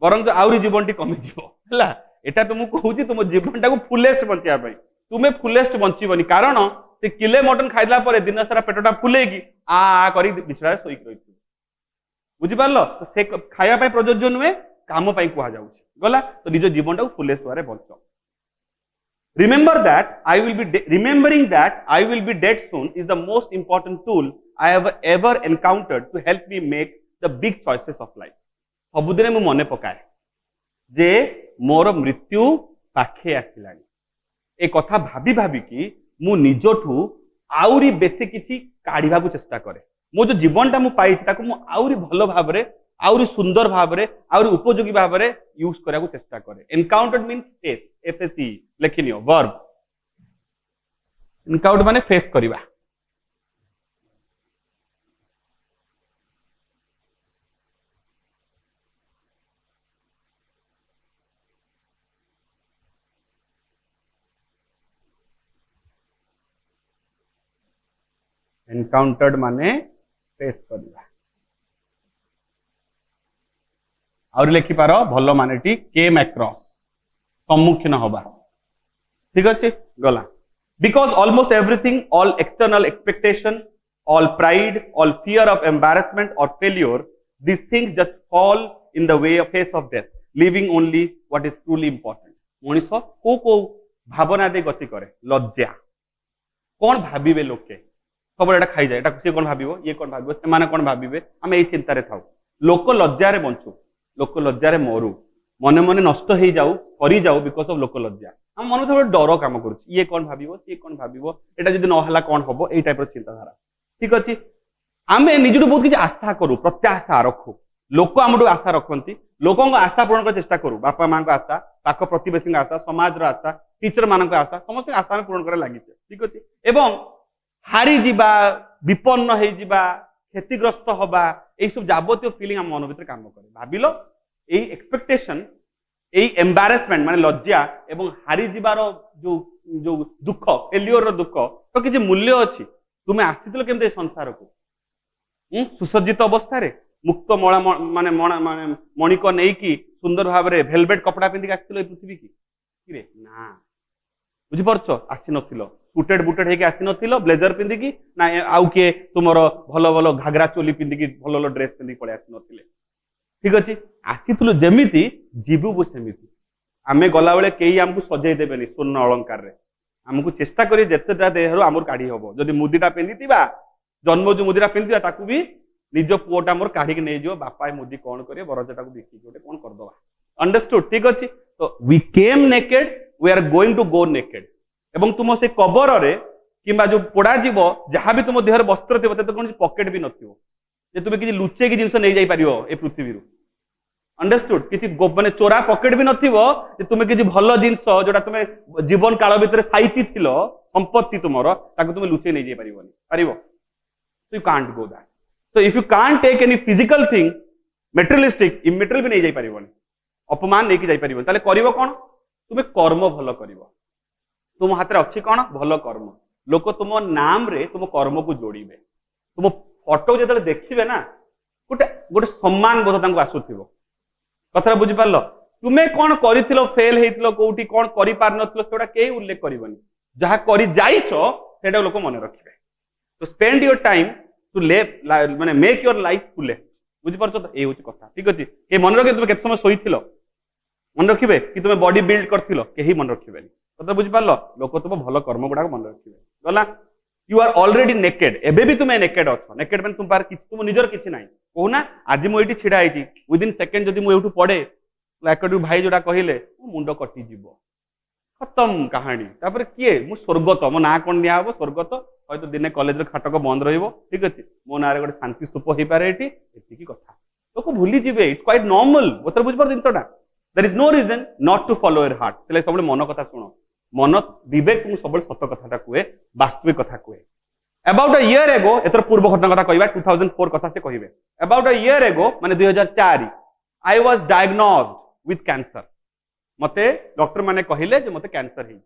बरं आउरी जीवन टी कमिज है एटा तो मुझे कहूँ तुम जीवन टाक फुलेस्ट बचाई तुम्हें फुलेस्ट बचबनी कारण से किले मटन खाइला दिन सारा पेटा फुलेगी आ कर बिछड़ा शोक रही बुझिपार तो से खाया प्रयोज्य नुहे काम कह गला तो निज जीवन टाक फुलेस्ट वे बच remember that I will be remembering that I will be dead soon is the most important tool I have ever encountered to help me make the big choices of life सबुदिन मु मने पकाए जे मोर मृत्यु पाखे आसिलानी ए कथा भाभी भाभी कि मु निजठू आउरी बेसी किछि काढिबा को चेष्टा करे मो जो जीवनटा मु पाई ताको मु आउरी भलो भाबरे आउरी सुंदर भाबरे आउरी उपयोगी भाबरे यूज करा को चेष्टा करे एनकाउंटर्ड मींस फेस एफएसी लेखिनियो वर्ब एनकाउंटर माने फेस करिबा एनकाउंटर्ड माने फेस करवा और लिखि पार भल मानेटी केम अक्रॉस सम्मुखीन हवा ठीक अच्छे गला because almost everything all external expectation all pride all fear of embarrassment or failure this things just fall in the way of face of death living only what is truly important मनीष को भावना दे गति करे लज्जा कौन भाविबे लोके सब एटा खाई जाए सी कौन भाव ये कौन भाव से कौन भावे आम यही चिंतार था लोक लज्जारे बंचु लोक लज्जारे मरु मने मने नष्ट हो जाऊ सरी जाऊ बिकॉज ऑफ लोक लज्जा हम मन तो डर काम कर ये कौन भाव सी कौन भाव एटा जब नहला कौन हम यही टाइप चिंताधारा ठीक अच्छे आम निज बहुत किसी आशा करूँ प्रत्याशा रखू लोक आम आशा रखती लोकों आशा पूरण कर चेष्टा करूँ बापा माँ आशा पाख प्रतिवेशी आशा समाज आशा टीचर मान आशा समस्त आशा पूरण कर लगी ठीक अच्छे एवं हारी जीवा विपन्न हो जीवा क्षतिग्रस्त हवा यही सब जावतीय फिलिंग आम मन भर काम करे भाविल यही एक्सपेक्टेशन यही एम्बारेसमेंट माने लज्जा एवं हारी जीवार जो जो दुख फेल्योर दुख तो किसी मूल्य अच्छी तुम्हें आसी केमती संसार को सुसज्जित अवस्था मुक्त मणा माने माने मणिक नहीं कि सुंदर भाव में भेलवेट कपड़ा पिंधिक आसी पृथ्वी की ना बुझिपारछ आसी नथिलो सुटेड बुटेड होगी आसी नथिलो ब्लेजर पिंधिकी ना आउ किए तुमर भल भल घाघरा चोली पिंधिकी भल भल ड्रेस पिंधिकी पड़े आसी नथिले ठीक अच्छे आसीलु जेमिति जीवु सेमिति आमे गला बेले कई आमको सजै देबेनी स्वर्ण अलंकार रे आमको चेष्टा करी जेतेटा देहरु आमर काढी हबो जदि मुदीटा पिंधितिबा जन्म जो मुदीटा पिंधिबा ताकू भी निज पुओटा मोर काढी नै जो बापा मुदी कोन करे बरजटाकू बिकी गोटे कोन कर दवा अंडरस्टूड ठीक अच्छे तो we came naked we are going to go naked एवं तुम से कबर रे किंबा जो पोड़ा जीव जहां भी तुम देहर वस्त्र थी कौन पकेट भी नथिबो जे तुम किसी लुचे की जिनस नहीं जाई परियो ए पृथ्वी रु अंडरस्टूड किसी माने चोरा पकेट भी नथिबो जे तुम किसी भल जिनस जोटा तुम जीवन काल भितर साइती थिलो संपत्ति तुमर ताको तुम लुचे नहीं जाई परिबोनी परिबो so you can't go that so if you can't take any physical thing materialistic immaterial भी नहीं जाई परिबोनी अपमान नहीं कि जाई परिबोनी ताले करिवो कोन तुम कर्म भल करिवो तुम हाथ में अच्छी कौन भल कर्म लोक तुम नाम रे तुम कर्म को जोड़े तुम फटो जो देखिए ना गोटे गोटे सम्मान बोध आसुव कथा बुझिपार तुम्हें कौन कर फेल होती कौटी कौन कर कई उल्लेख करनी जहाँ कर लोक मन रखिए तो स्पेंड योर टाइम टू माने मेक योर लाइफ फुलेस्ट बुझिपार तो ये हूँ कथा ठीक अच्छे ये मन रखिए तुम केत समय शोल मन रखिए कि तुम बॉडी बिल्ड कर कहीं मन रखिए कथा बुझिपार लोक तुम भल कर्म गुड़ाक मन रखिए गला यू आर ऑलरेडी नेकेड एबे भी तुम नेकेड अच्छ नेकेड मैंने तुम पार तुम निजर किसी ना कहूना आज मुझे छिड़ा विदिन सेकेंड जब मुझे पड़े भाई जोटा कहले मुंड कटिज खत्म कहानी तापर किए मु स्वर्गत मो ना कौन निया हम स्वर्गत हयत दिने कॉलेज खाटक बंद रहिबो ठीक अच्छे मो ना गोटे शांति स्तूप हो पारे एटी कथा लोक भूली जीवे इट्स क्वाइट नॉर्मल बोतर बुझिपार जिनसटा there is no reason not to follow your heart तले सब मन कथा सुनो मन विवेक तुम सब सत कथा कहे वास्तविक कथा कहे अबाउट अ ईयर एगो एतर पूर्व घटना कथा कहबा 2004 कथा से कहबे अबाउट अ ईयर एगो माने 2004 I was diagnosed with cancer मते डॉक्टर माने कहिले जे मते कैंसर है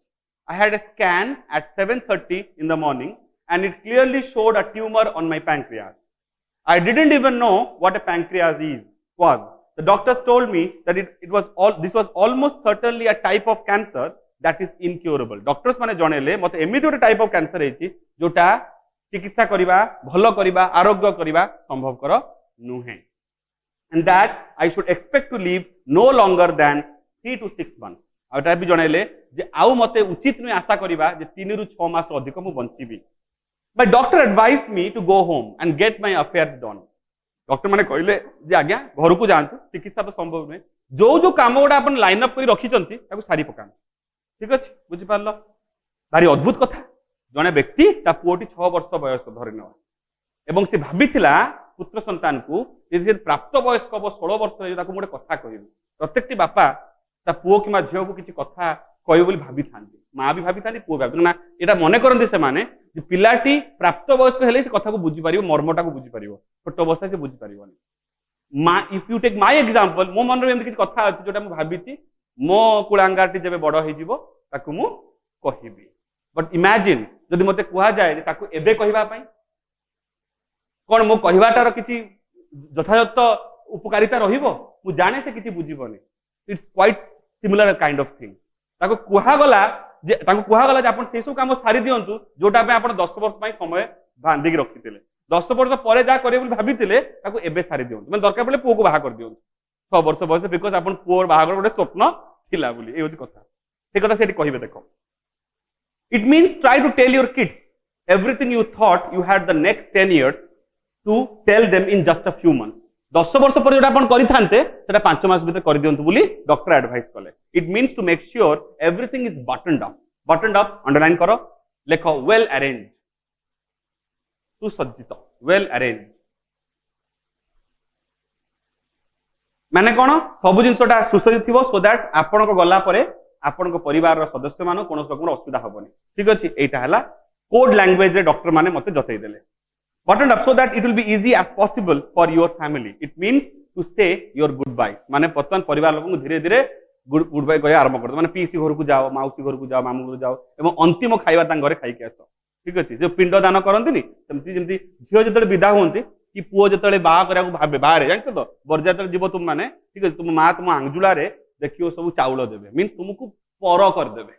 I had a scan at 7:30 in the morning and it clearly showed a tumour on my pancreas I didn't even know what a pancreas is was the doctors told me that this was almost certainly a type of cancer that is incurable doctors माने जणेले मते एमिति गोटे type of cancer है जोटा चिकित्सा करिबा भलो करिबा आरोग्य करिबा संभवकर नुहे and that I should expect to live no longer than 3 to 6 months outta भी जणेले जे आउ मते उचित नु आशा करिबा जे 3 रु 6 मास अधिक मु बंचीबी but doctor advise me to go home and get my affairs done doctor माने कहले जे आज्ञा घर को जानतु चिकित्सा तो संभव नै जो जो काम गुडा अपन लाइन अप करी रखी चंती ताको सारी पकान ठीक अछि बुझि पारलो भारी अद्भुत कथा जने व्यक्ति ता पुओटी 6 वर्ष बयस धरिनो एवं से भाबिथिला पुत्र संतान को जे प्राप्त वयस्क हम 16 वर्ष गोटे कथा कह प्रत्येक बापा ता पुओ कि झील को किसी कथा कह भाभी था माँ भी भाभी था पुओ भाभी ना यहाँ मन करते से पिलाटी प्राप्त वयस्क हेले से कथा को बुझीपार मर्मटा को बुझीपार छोट अवस्था से बुझीपार माँ if you take my example मो मन में कथा अच्छी जोटा मुझे भाभी मो कुलांगाटी जब बड़ हो कहबी बट इमेजिन जदि मते कह जाए एबे कहवाई कौन मो कहवाटार किसी यथायथ उपकारिता रहिबो मु जाने से किसी बुझीबनी it's quite similar kind of thing ताको कुहागला जे आपण से सब काम सारी दियंतु जोटा पे आपण 10 वर्ष पई समय बांधी रखिथिले 10 वर्ष परे जा करे बोली भाबिथिले ताको एबे सारी दियंतु माने दरकार पड़े पुओ को बाहा कर दियंतु 6 वर्ष बयस बिकॉज आपण पुओर बाहागर गोटे स्वप्न थिला बोली ए होती कथा से कथा सेठी कहिबे देखो it means try to tell your kids everything you thought you had the next 10 years to tell them in just a few months 10 वर्ष पर जोटा आपण करि थांते सेटा 5 मास भीतर करि दियंतु बोली डॉक्टर एडवाइस कले it means to make sure everything is buttoned up underline करो लेखो वेल अरेंज सुसज्जित वेल अरेंज माने कोन सब जिंसटा सुसज्जित थिबो सो दैट आपण को गला परे आपण को परिवार रो सदस्य मानो कोन रकम असुविधा होबनी ठीक अछि एटा हला कोड लैंग्वेज रे डॉक्टर माने मते जतै देले buttoned up so that it will be easy as possible for your family it means to say your goodbye माने पतन परिवार लोगों को धीरे धीरे गुड बाय कहे आरंभ कर माने पीसी घर को जाओ माउसी घर को जाओ मामू घर जाओ एवं अंतिम खाइबा तां घरे खाइ के आसो ठीक अछि जो पिंड दान करंतिनी सेमति जेमति झियो जतले विदा होंती कि पुओ जतले बा करा को भाबे बाहर जानछो तो बरजातर जीव तुम माने ठीक अछि तुम मां तुम आंगजुला रे देखियो सब चाउल देबे मींस तुमको पर कर देबे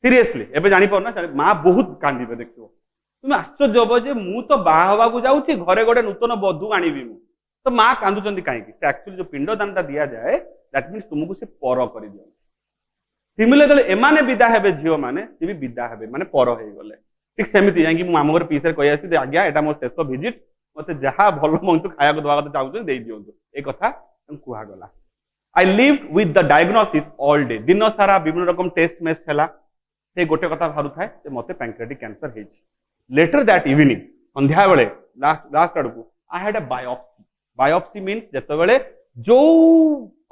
सीरियसली एबे जानि पर ना मां बहुत कांदीबे देखियो तुम आश्चर्य हम जे मु तो बाहा हवा जाऊँगी घरे गोटे नूतन बधू आनीबी मु तो माँ कांदुचंदी कहीं एक्चुअली जो पिंडदानटा दि जाए दैट मीन्स तुमको से पर कर दियो सिमिलरली एमाने विदा हेबे झियो माने से भी विदा हेबे माने पर हो गले ठीक सेमिति जाई कि मु मामू घर पीसर कहि आसी आज्ञा एटा मोर शेष विजिट मते जहा भलो मंतु खाया को दवा चाहू दे दियंतु ए कथा कुहा गला I lived with the diagnosis all day दिन सारा विभिन्न रकम टेस्ट मेस्ट हैला से गोटे कथा भारू थाए जे मते पैंक्रियाटिक कैंसर हेछि लेटर दैट इवनिंग संध्या बेले लास्ट आड़कू I had a biopsy means जेते बेले जो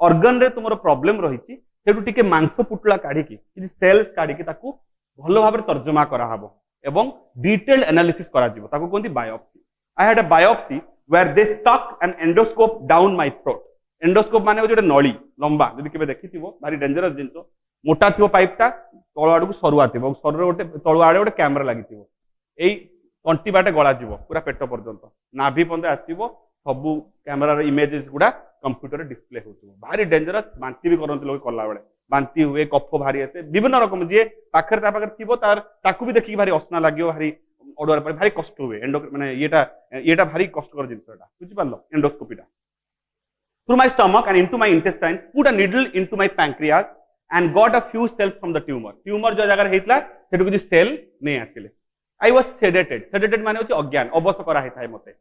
ऑर्गन रे तुमरो प्रॉब्लम रही सेटू टिके मांस पुटला काढ़ी कि सेल्स काढ़ी कि ताकू भलो भाबरे तर्जमा करा हबो एवं डिटेल्ड एनालिसिस करा जिवो ताकू कोंती biopsy I had a biopsy where they stuck an endoscope down my throat endoscope माने जोटे नळी लंबा जदि केबे देखिथिबो भारी डेंजरस जिंसो मोटा थिबो पाइपटा तळ आडू सरुआ थिबो सररे गोटे तळ आडे गोटे कैमरा लागिथिबो एई कंटी बाटे गला जीवो पूरा पेट पर्यंत नाभि पंदे आसीबो सबु कैमरा इमेजेस गुडा कंप्यूटर डिस्प्ले होतो भारी डेंजरस बांती भी करंत लोग कला बेले बांती हुए कफ भारी आसे विभिन्न रकम जे पाखर ता पाखर थिबो तार ताकू भी देखि भारी असना लागियो भारी ओडर पर भारी कष्ट हुए एंडो माने येटा भारी कष्ट कर जिंसटा बुझि पारलो एंडोस्कोपीटा through my stomach and into my intestine put a needle into my pancreas and got a few cells from the tumour जो जगह हेतला सेटु किछि सेल नै आसिले I was sedated. Sedated माने होची अज्ञान, अबस करा है मते.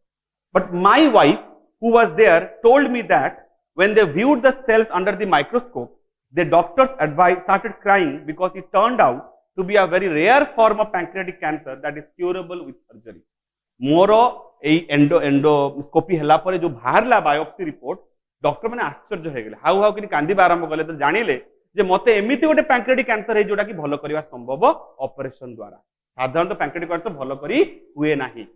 But my wife, who was there, told me that when they viewed the cells under the microscope, the doctors started crying because it turned out to be a very rare form of pancreatic cancer that is curable with surgery. More endoscopy हला परे जो बाहरला biopsy report doctor मैंने आश्चर्य हो गले how how कि कांदी आरंभ कले तो जानिले जे मते एमिति गोटे पैंक्रियाटिक कैंसर है जोटा कि भलो करवा संभव ऑपरेशन द्वारा साधारणतः पैंक्रियाटिक कैंसर भलो करी हुए नाही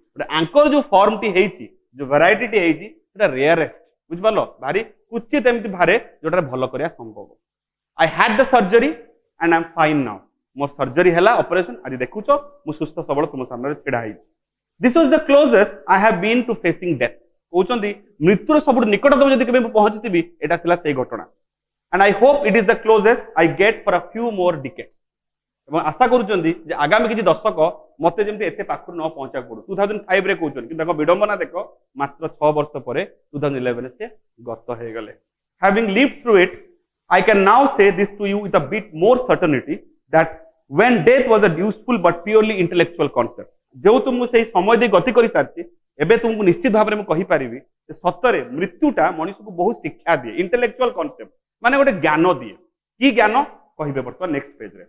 आंकर जो फॉर्म टी हेची जो वैरायटी टी हेची सेटा रेयरेस्ट बुझ पालो भारी कुचित एमिति भारे जोटा भलो करवा संभव I had the surgery and I am fine now मोर सर्जरी हला ऑपरेशन आज देखुचो मु सुस्थ सबल तुम सामने छिड़ा है this was the closest I have been to facing death कहउचंदी मृत्युर सबुठ निकटतम जदि केबे पहुंचतिबी एटा थिला सेही घटना and I hope it is the closest I get for a few more decades एवं आशा करूचंदी जे आगामी किछि दशक मते जेमति एते पाखुर न पहुंचा पड़ू 2005 रे कहउचन कि देखो विडंबना देखो मात्र 6 वर्ष परे 2011 से गत हो गले having lived through it I can now say this to you with a bit more certainty that when death was a useful but purely intellectual concept जो तुमको सही समय दे गति करि सारछि एबे तुमको निश्चित भाव में मैं कहि परिबी जे सतरे मृत्युटा मनुष्य को बहुत शिक्षा दिए इंटेलेक्चुअल कांसेप्ट माने गोटे ज्ञान दिए की ज्ञान कहिबे बर्तमान नेक्स्ट पेज रे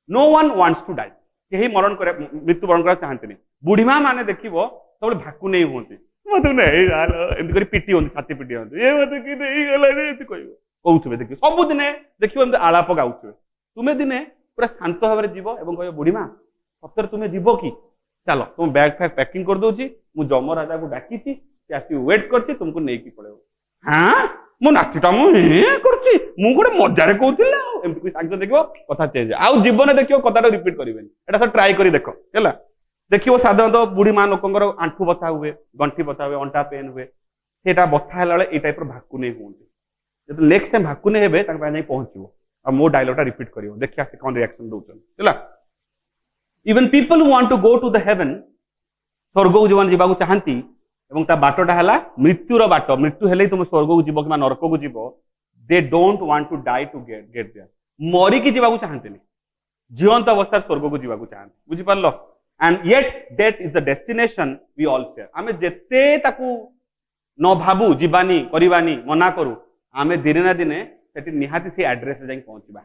no one wants to die केही मरण करे मृत्यु वरण करा चाहंतनी बुढ़ीमा माने देखिबो सबले भाकु नै होंती मते नै आलो एमति करी पिटी होंती छाती पिटी होंती ए मते कि नै गला रे एति कहिबो कहउछबे देखि सब दिने देखिबो एमति आलाप गाउछबे तुमे दिने पूरा शांत भाव जीव एवं कह बुढ़ीमा सतर तुम्हें जीव कि चलो तुम बैग फैग पैकिंग कर दूची मु जम राजा को डाकी से आसी वेट करती तुमको नहीं पड़े हाँ मो नाचटा मुझे गोटे मजारे कहूँ एमती साक्ष्य देखो कथा चेंज आउ जीवन देखियो कथा रिपीट करेंगे एटा सब ट्राई करी देख है देखियो साधारणतः बुढ़ी माँ लोकर आंठू बथा हुए गंठी बथा हुए अंटा पेन हुए सेटा बथा है ये टाइप भाकु नहीं हूँ जो नेक्स्ट टाइम भाकु नहीं हे पहुंचो और मो डायलॉगटा रिपीट करियो देखिया से कौन रिएक्शन दोचन चला even people who want to go to the heaven स्वर्ग को जीवन जीवा चाहती एवं ता बाटोटा हला मृत्युर बाट मृत्यु हेले तुम स्वर्ग को जीव कि नरक को जीव they don't want to die to get there मरी की जीवा चाहते जीवंत अवस्था स्वर्ग को जीवा चाहते बुझी पारलो and yet death is the destination we all share आमे जेते ताकू न भाबू जीवानी करिवानी मना करू आमे दिने ना दिने सेठी निहाती से एड्रेस रे जाई पहुंचबा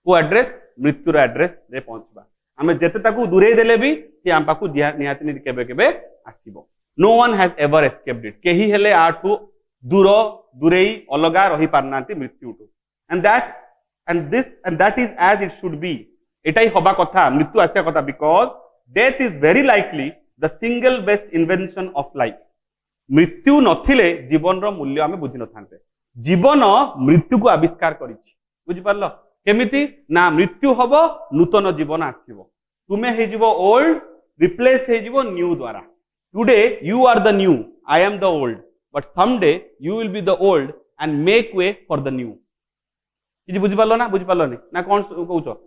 को एड्रेस मृत्युर एड्रेस रे पहुंचबा आमे जेते ताकू दूरे देले भी से आम पाकू निहाती नि केबे केबे आसीबो no one has ever escaped it केही हेले आठू दूर दूरेई अलगा रही पारनांती मृत्यु टू and that is as it should be एटाई होबा कथा मृत्यु आसिया कथा because death is very likely the single best invention of life मृत्यु नथिले जीवन रो मूल्य आमे बुझि न थांते जीवन मृत्यु को आविष्कार करिछि बुझि पारलो केमिति ना मृत्यु हबो नूतन जीवन आसीबो तुमे हे जीवो ओल्ड रिप्लेस हे जीवो न्यू द्वारा today you are the new I am the old but someday you will be the old and make way for the new कि बुझि पारलो नि ना कोन कहउछो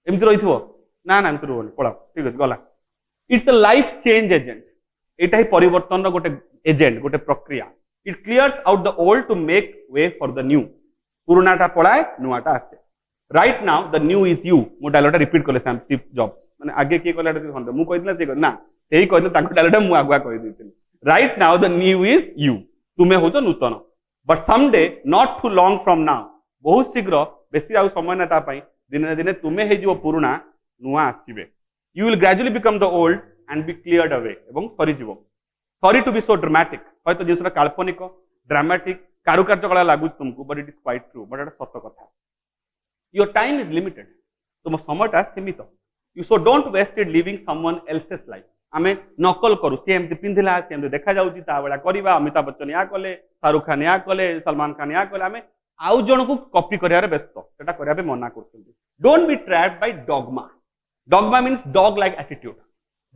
एमिति रहिथबो ना ना एमिति रहनी पळा ठीक अछि गला it's a life change agent एटा ही परिवर्तन गोटे एजेंट गोटे प्रक्रिया It clears out the old to make way for the new. पुरानाटा पळाए नुआटा आसे. Right now the new is you. मो डायलॉगटा रिपीट करले सैम स्टीव जॉब्स. माने आगे के कहला हंद मु कहितला से ना सेही कहले ताको डायलॉगटा मु आगुआ कहि दिथिल. Right now the new is you. तुमे होतो नूतन. But someday not too long from now. बहुत शीघ्र बेसी आउ समय ना ता पई दिने दिने तुमे हे जीवो पुराना नुआ आसीबे. You will gradually become the old and be cleared away. एवं सरी जीवो. Sorry to be so dramatic. हयतो जिसरा काल्पनिक ड्रामेटिक कारुकार्य कला लागु तुमको but it is quite true but एटा सत्य कथा योर टाइम इज लिमिटेड तुम समयटा सीमित you so don't waste it living someone else's life आमे नकल करू से एमती पिंधिला से एमती देखा जाउची ता बेला करबा अमिताभ बच्चन या कले शाहरुख खान या कले सलमान खान या कले आमे आउ जण को कॉपी करियारे व्यस्त सेटा करिया पे मना करछथि don't be trapped by dogma dogma means dog like attitude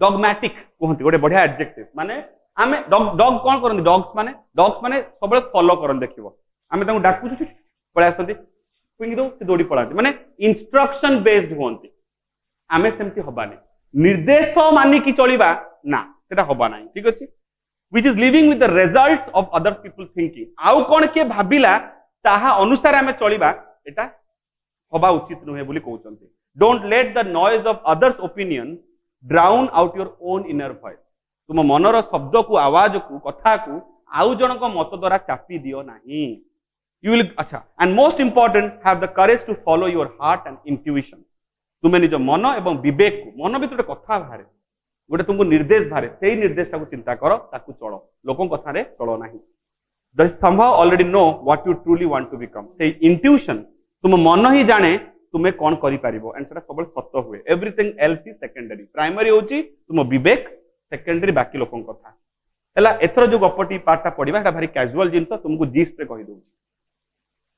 dogmatic कहंती गोटे बढ़िया एडजेक्टिव माने आमे डॉग कौन करती डॉग्स माने सब फॉलो करन देखिबो आमे ताको डाकु पळे आसंती पिंगी दो से दौड़ी पळाती माने इंस्ट्रक्शन बेस्ड होंती आमे सेमती हबानी निर्देश मानी की चलिबा ना सेटा हबा नाही ठीक अछि which is living with the results of other people thinking आउ कोन के भाबिला ताहा अनुसार आमे चलिबा एटा हबा उचित नुहे बोली कहउचंती don't let the noise of others opinion drown out your own inner voice तुम मनर शब्द को आवाज को कथा को आउ जनक मत द्वारा चापी दियो नहीं यू विल अच्छा and most important have the courage to follow your heart and intuition तुम्हें निज मन एवं विवेक को मन भी कथा बाहर गोटे तुमको निर्देश बाहर से निर्देश चिंता कर ताकू चल लोक कथा चल ना the somehow already know what you truly want to become से इंट्यूशन तुम मन ही जाने तुम्हें कौन करि पारिबो एंड सेटा सबल सत्य हुए everything else is secondary primary होची तुम विवेक सेकेंडरी बाकी लोकन कथा हला एथरो जो गपटी पार्टटा पढिबा एटा भारी कैजुअल जिंस तुमको जीस्ट रे कहि दउ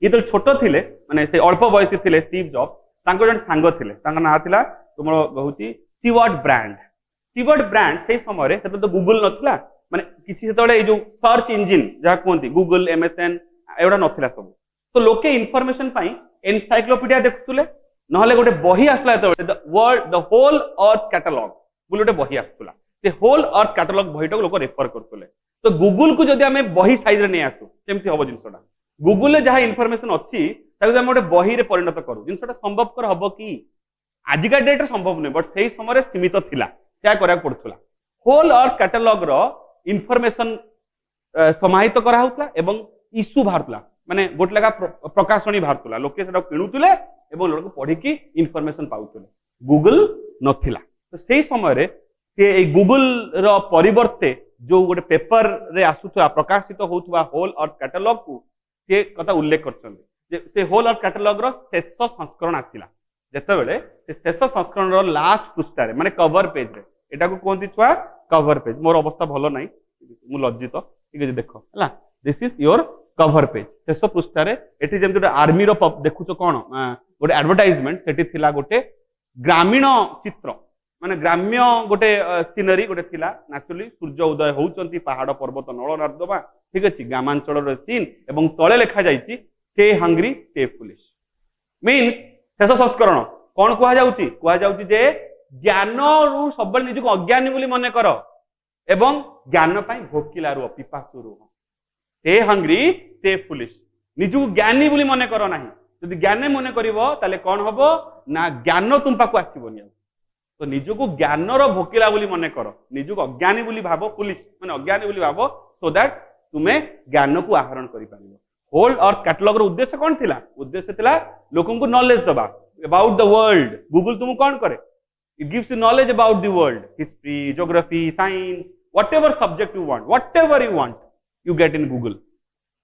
ये तो छोट थिले माने से अल्प बयसी थिले स्टीव जॉब तांको जन सांग थिले तांका ना थिला तुमरो बहुची स्टीवर्ट ब्रांड से समय रे सेतो तो गूगल नथिला माने किछि सेतोले जो सर्च इंजिन जहा कोंती गूगल एमएसएन एवडा नथिला सब तो लोके इन्फॉर्मेशन पाई एनसाइक्लोपीडिया देखुले नहले गोटे बही आसला द होल अर्थ कैटलॉग बोले गोटे बही आसुला से होल अर्थ कैटलॉग बहीटा लोक रेफर करतुले तो गूगल को जदि आमे बही साइज रे नै आसु केमति हबो जिंसटा गूगल रे जहा इन्फॉर्मेशन अछि ताको आमे गोटे बही रे परिणत करू जिंसटा संभवकर हबो कि आजिका डेट रे संभव नै बट सेही समय रे सीमित थिला क्या करा पड़थुला होल अर्थ कैटलॉग रो इन्फॉर्मेशन समाहित करा होतला एवं इश्यू बाहरतला माने गोटे लगा प्रकाशनी बाहरतला लोके सेटा किणुतुले एवं लोक पढी की इन्फॉर्मेशन पाउतुले गूगल नथिला तो सेही समय रे से गूगल रो परिवर्ते जो गोटे पेपर रे आसुथवा प्रकाशित होतवा होल अर्थ कैटलॉग को से कथा उल्लेख करछन्ते जे से होल अर्थ कैटलॉग रो शेष संस्करण आसिला जेतेबेले से शेष संस्करण रो लास्ट पृष्ठ रे माने कवर पेज रे एटा को कोनती छुआ कवर पेज मोर अवस्था भलो नाही मु लज्जित ठीक है देखो हला this is your cover page शेष पृष्ठ रे एठी जेम आर्मी रो देखुछो कोन गोटे एडवर्टाइजमेंट सेठी थिला गोटे ग्रामीण चित्र माने ग्राम्य गोटे सीनरी गोटे थिला नेचुरली सूर्य उदय होउचंती पहाड़ पर्वत नळ नर्दमा ठीक अछि ग्रामांचल रो सीन एवं तळे लेखा जाईची stay hungry stay foolish means शेष संस्करण कोन कुहा जाउची जे ज्ञान रु सब निज को अज्ञानी बोली मने कर एवं ज्ञान पाई भोकिला रुह पिपासु रुह स्टे हंग्री स्टे फुलिश निज को ज्ञानी बोली मने कर नाही यदि ज्ञानी मने करिवो ताले कोन हबो ना ज्ञान तुम पाकु आसीबोनी तो निज को ज्ञान रो भोकिला बोली मने कर निज को अज्ञानी बोली भाबो फुलिश माने अज्ञानी बोली भाबो सो दैट तुमे ज्ञान को आहरण करि पारिबो होल अर्थ कैटलॉग रो उद्देश्य कोन थिला उद्देश्य थिला लोकन को नॉलेज दबा अबाउट द वर्ल्ड गूगल तुम कोन करे it gives you knowledge about the world history geography science whatever subject you want you get in Google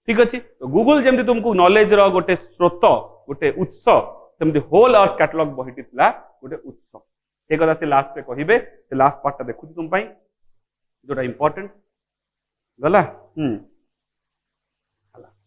ठीक अछि तो गूगल जेमति तुमको नॉलेज रो गोटे स्रोत गोटे उत्स सेमति होल अर्थ कैटलॉग बहिटी थिला गोटे उत्स एक कथा से लास्ट पे कहिबे से लास्ट पार्ट देखु तुम पाई जोटा इंपोर्टेंट गला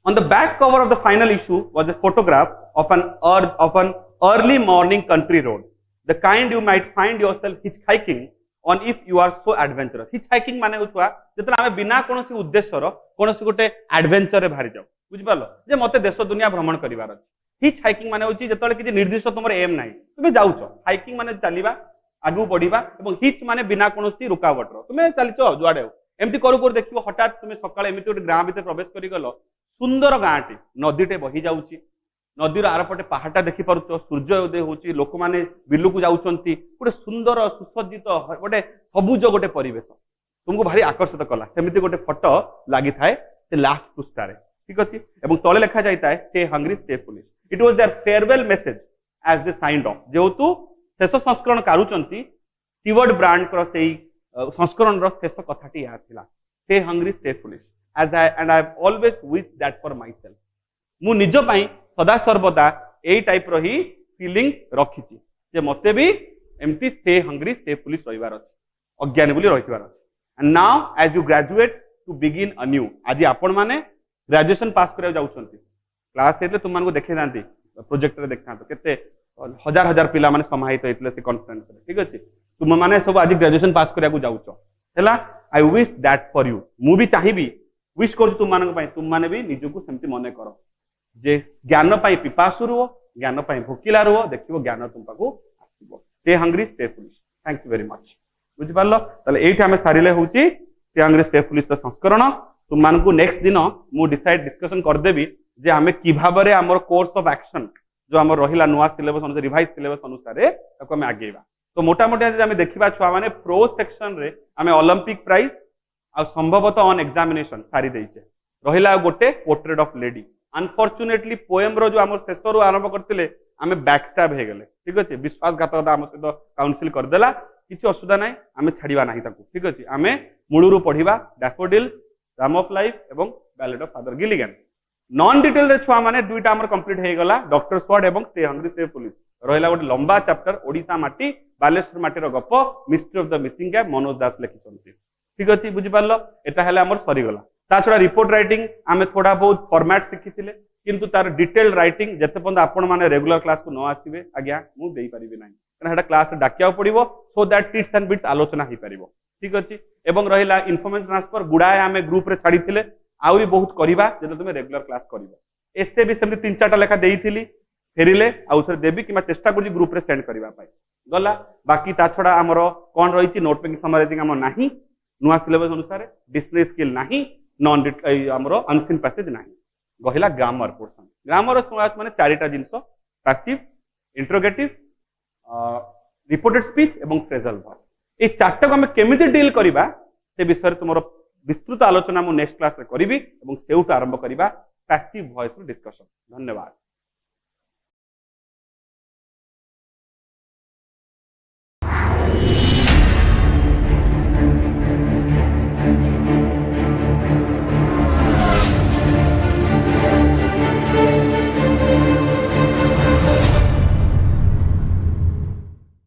On the back cover of the final issue was a photograph of an early morning country road, the kind you might find yourself hitchhiking on if you are so adventurous. Hitchhiking माने होतवा जेतरा हमें बिना कोनोसी उद्देश्य रो कोनोसी गोटे adventure रे भारी जाऊ बुझ पालो जे मते देश दुनिया भ्रमण करिवार अछि हिचहाइकिंग माने होची जेतले कि निर्दिष्ट तुमर एम नाही तुमे जाउछो हाइकिंग माने चलीबा आगु बढ़ीबा एवं हिच माने बिना कोनोसी रुकावट रो तुमे चलीछो जुआडे एमती करू करू देखिबो हठात तुमे सकाळे एमती गोटे ग्राम भीतर प्रवेश करि गलो सुंदर गाँटी नदीटे बही जाऊँगी नदीर आरपटे पहाड़ा देखी पार सूर्य उदय होची लोक माने बिलू को जाउछंती गोटे सुंदर सुसज्जित गोटे सबुज गोटे परिवेश तुमको भारी आकर्षित कला सेमिति गोटे फोटो लगी थाए से लास्ट पृष्ठारे ठीक अछि एवं तले लिखा जाइता है stay hungry stay foolish it was their farewell message as they signed off जेहेतु शेष संस्करण कारुचंती स्टीवर्ट ब्रांड कर सेही संस्करण रो शेष कथाटी या थिला stay hungry stay foolish as I have always wished that for myself मु निज पई सदा सर्वदा एई टाइप रो ही फीलिंग रखिछि जे मते भी एमती स्टे हंग्री स्टे फुलिश रहिबार अछि अज्ञानी बोली रहिबार अछि and now as you graduate to begin a new आज आपण माने ग्रेजुएशन पास करिया जाउछंती क्लास हेतले तुम मानको देखै दांती प्रोजेक्ट रे देखथांतो केते हजार हजार पिला माने समाहित हेतले से कॉन्फ्रेंस रे ठीक अछि तुम माने सब आज ग्रेजुएशन पास करिया को जाउछो हैला I wish that for you मु भी चाहिबी विश कर तुम माने भी निजको सेमती मन कर जे ज्ञान पाई पिपासु रुह ज्ञान पाई भोकिला रुह देखिबो ज्ञान तुम पाको आसीबो stay hungry stay foolish thank you very much बुझि पारलो तले एठी हमें सारिले होउची स्टे हंग्री स्टे फुलिश संस्करण तुम मानको नेक्स्ट दिन मु डिस्कशन कर देबी जे हमें कि भाबरे हमर कोर्स ऑफ एक्शन जो हमर रहिला नुवा सिलेबस अनुसार रिवाइज सिलेबस अनुसार ताको हमें आगेबा तो मोटामोटी आज आम देखा छुआ मैंने प्रो सेक्शन रे आम ओलंपिक प्राइज आ संभवतः ऑन एग्जामिनेशन सारी देचे रहिला गोटे portrait of lady unfortunately poem रो जो आम शेष रू आरंभ करते आम बैकस्टैब हो गले ठीक अच्छे विश्वासघातकता आम सहित काउनसिल करदेला किसी असुविधा ना आम छाड़ा ना ठीक अच्छे आम मूलरू पढ़ा डैफोडिल्स ड्राम ऑफ लाइफ एवं ballad of father Gilligan non detail रे छुआ माने दुईटा आमर कंप्लीट हो गला डॉक्टर स्क्वाड एवं स्टे हंग्री सेव पुलिस रहिला गोटे लंबा चैप्टर ओडिशा माटी बालेश्वर माटीर गप mystery of the missing cap Manoj Das लिखिछन्ती ठीक अच्छे बुझिपार एटा हेले आमर सरीगला ता छड़ा रिपोर्ट राइटिंग आम थोड़ा बहुत फॉर्मेट शिखिथिले किंतु तार डिटेल राइटिंग जते पर्यंत आपण माने रेगुलर क्लास को न आसीबे आज्ञा मु देई परिबे नाही कारण हेटा क्लास डाकिया पड़िबो so that tips and bits आलोचना ही परिबो ठीक अच्छे एवं रहिला इन्फॉर्मेशन ट्रांसफर गुड़ाए आम ग्रुप रे छाड़ीथिले आउरी बहुत करबा जते तुमे रेगुलर क्लास करबो एसे भी सेमती 3-4टा लेखा देइथिली फेरिले आउ थरे देबी किमा चेष्टा करी ग्रुप रे सेंड करबा पाई गला बाकी ता छड़ा हमर कोन रहिछि नोट पेकिंग समराइजिंग हम नाही नुआ सिलेबस अनुसार डिक्शनरी स्किल नाही नॉन हमर अनसीन पैसेज नाही गहिला ग्रामर पोर्शन ग्रामर माने चारिटा जिंस पैसिव इंट्रोगेटिव रिपोर्टेड स्पीच एवं फ्रेजल वर्ब ए चारटा को हम केमिति डील करबा से विषय तुमरो विस्तृत आलोचना मु नेक्स्ट क्लास रे करिवि एवं सेउट आरंभ करबा पैसिव वॉइस डिस्कशन धन्यवाद।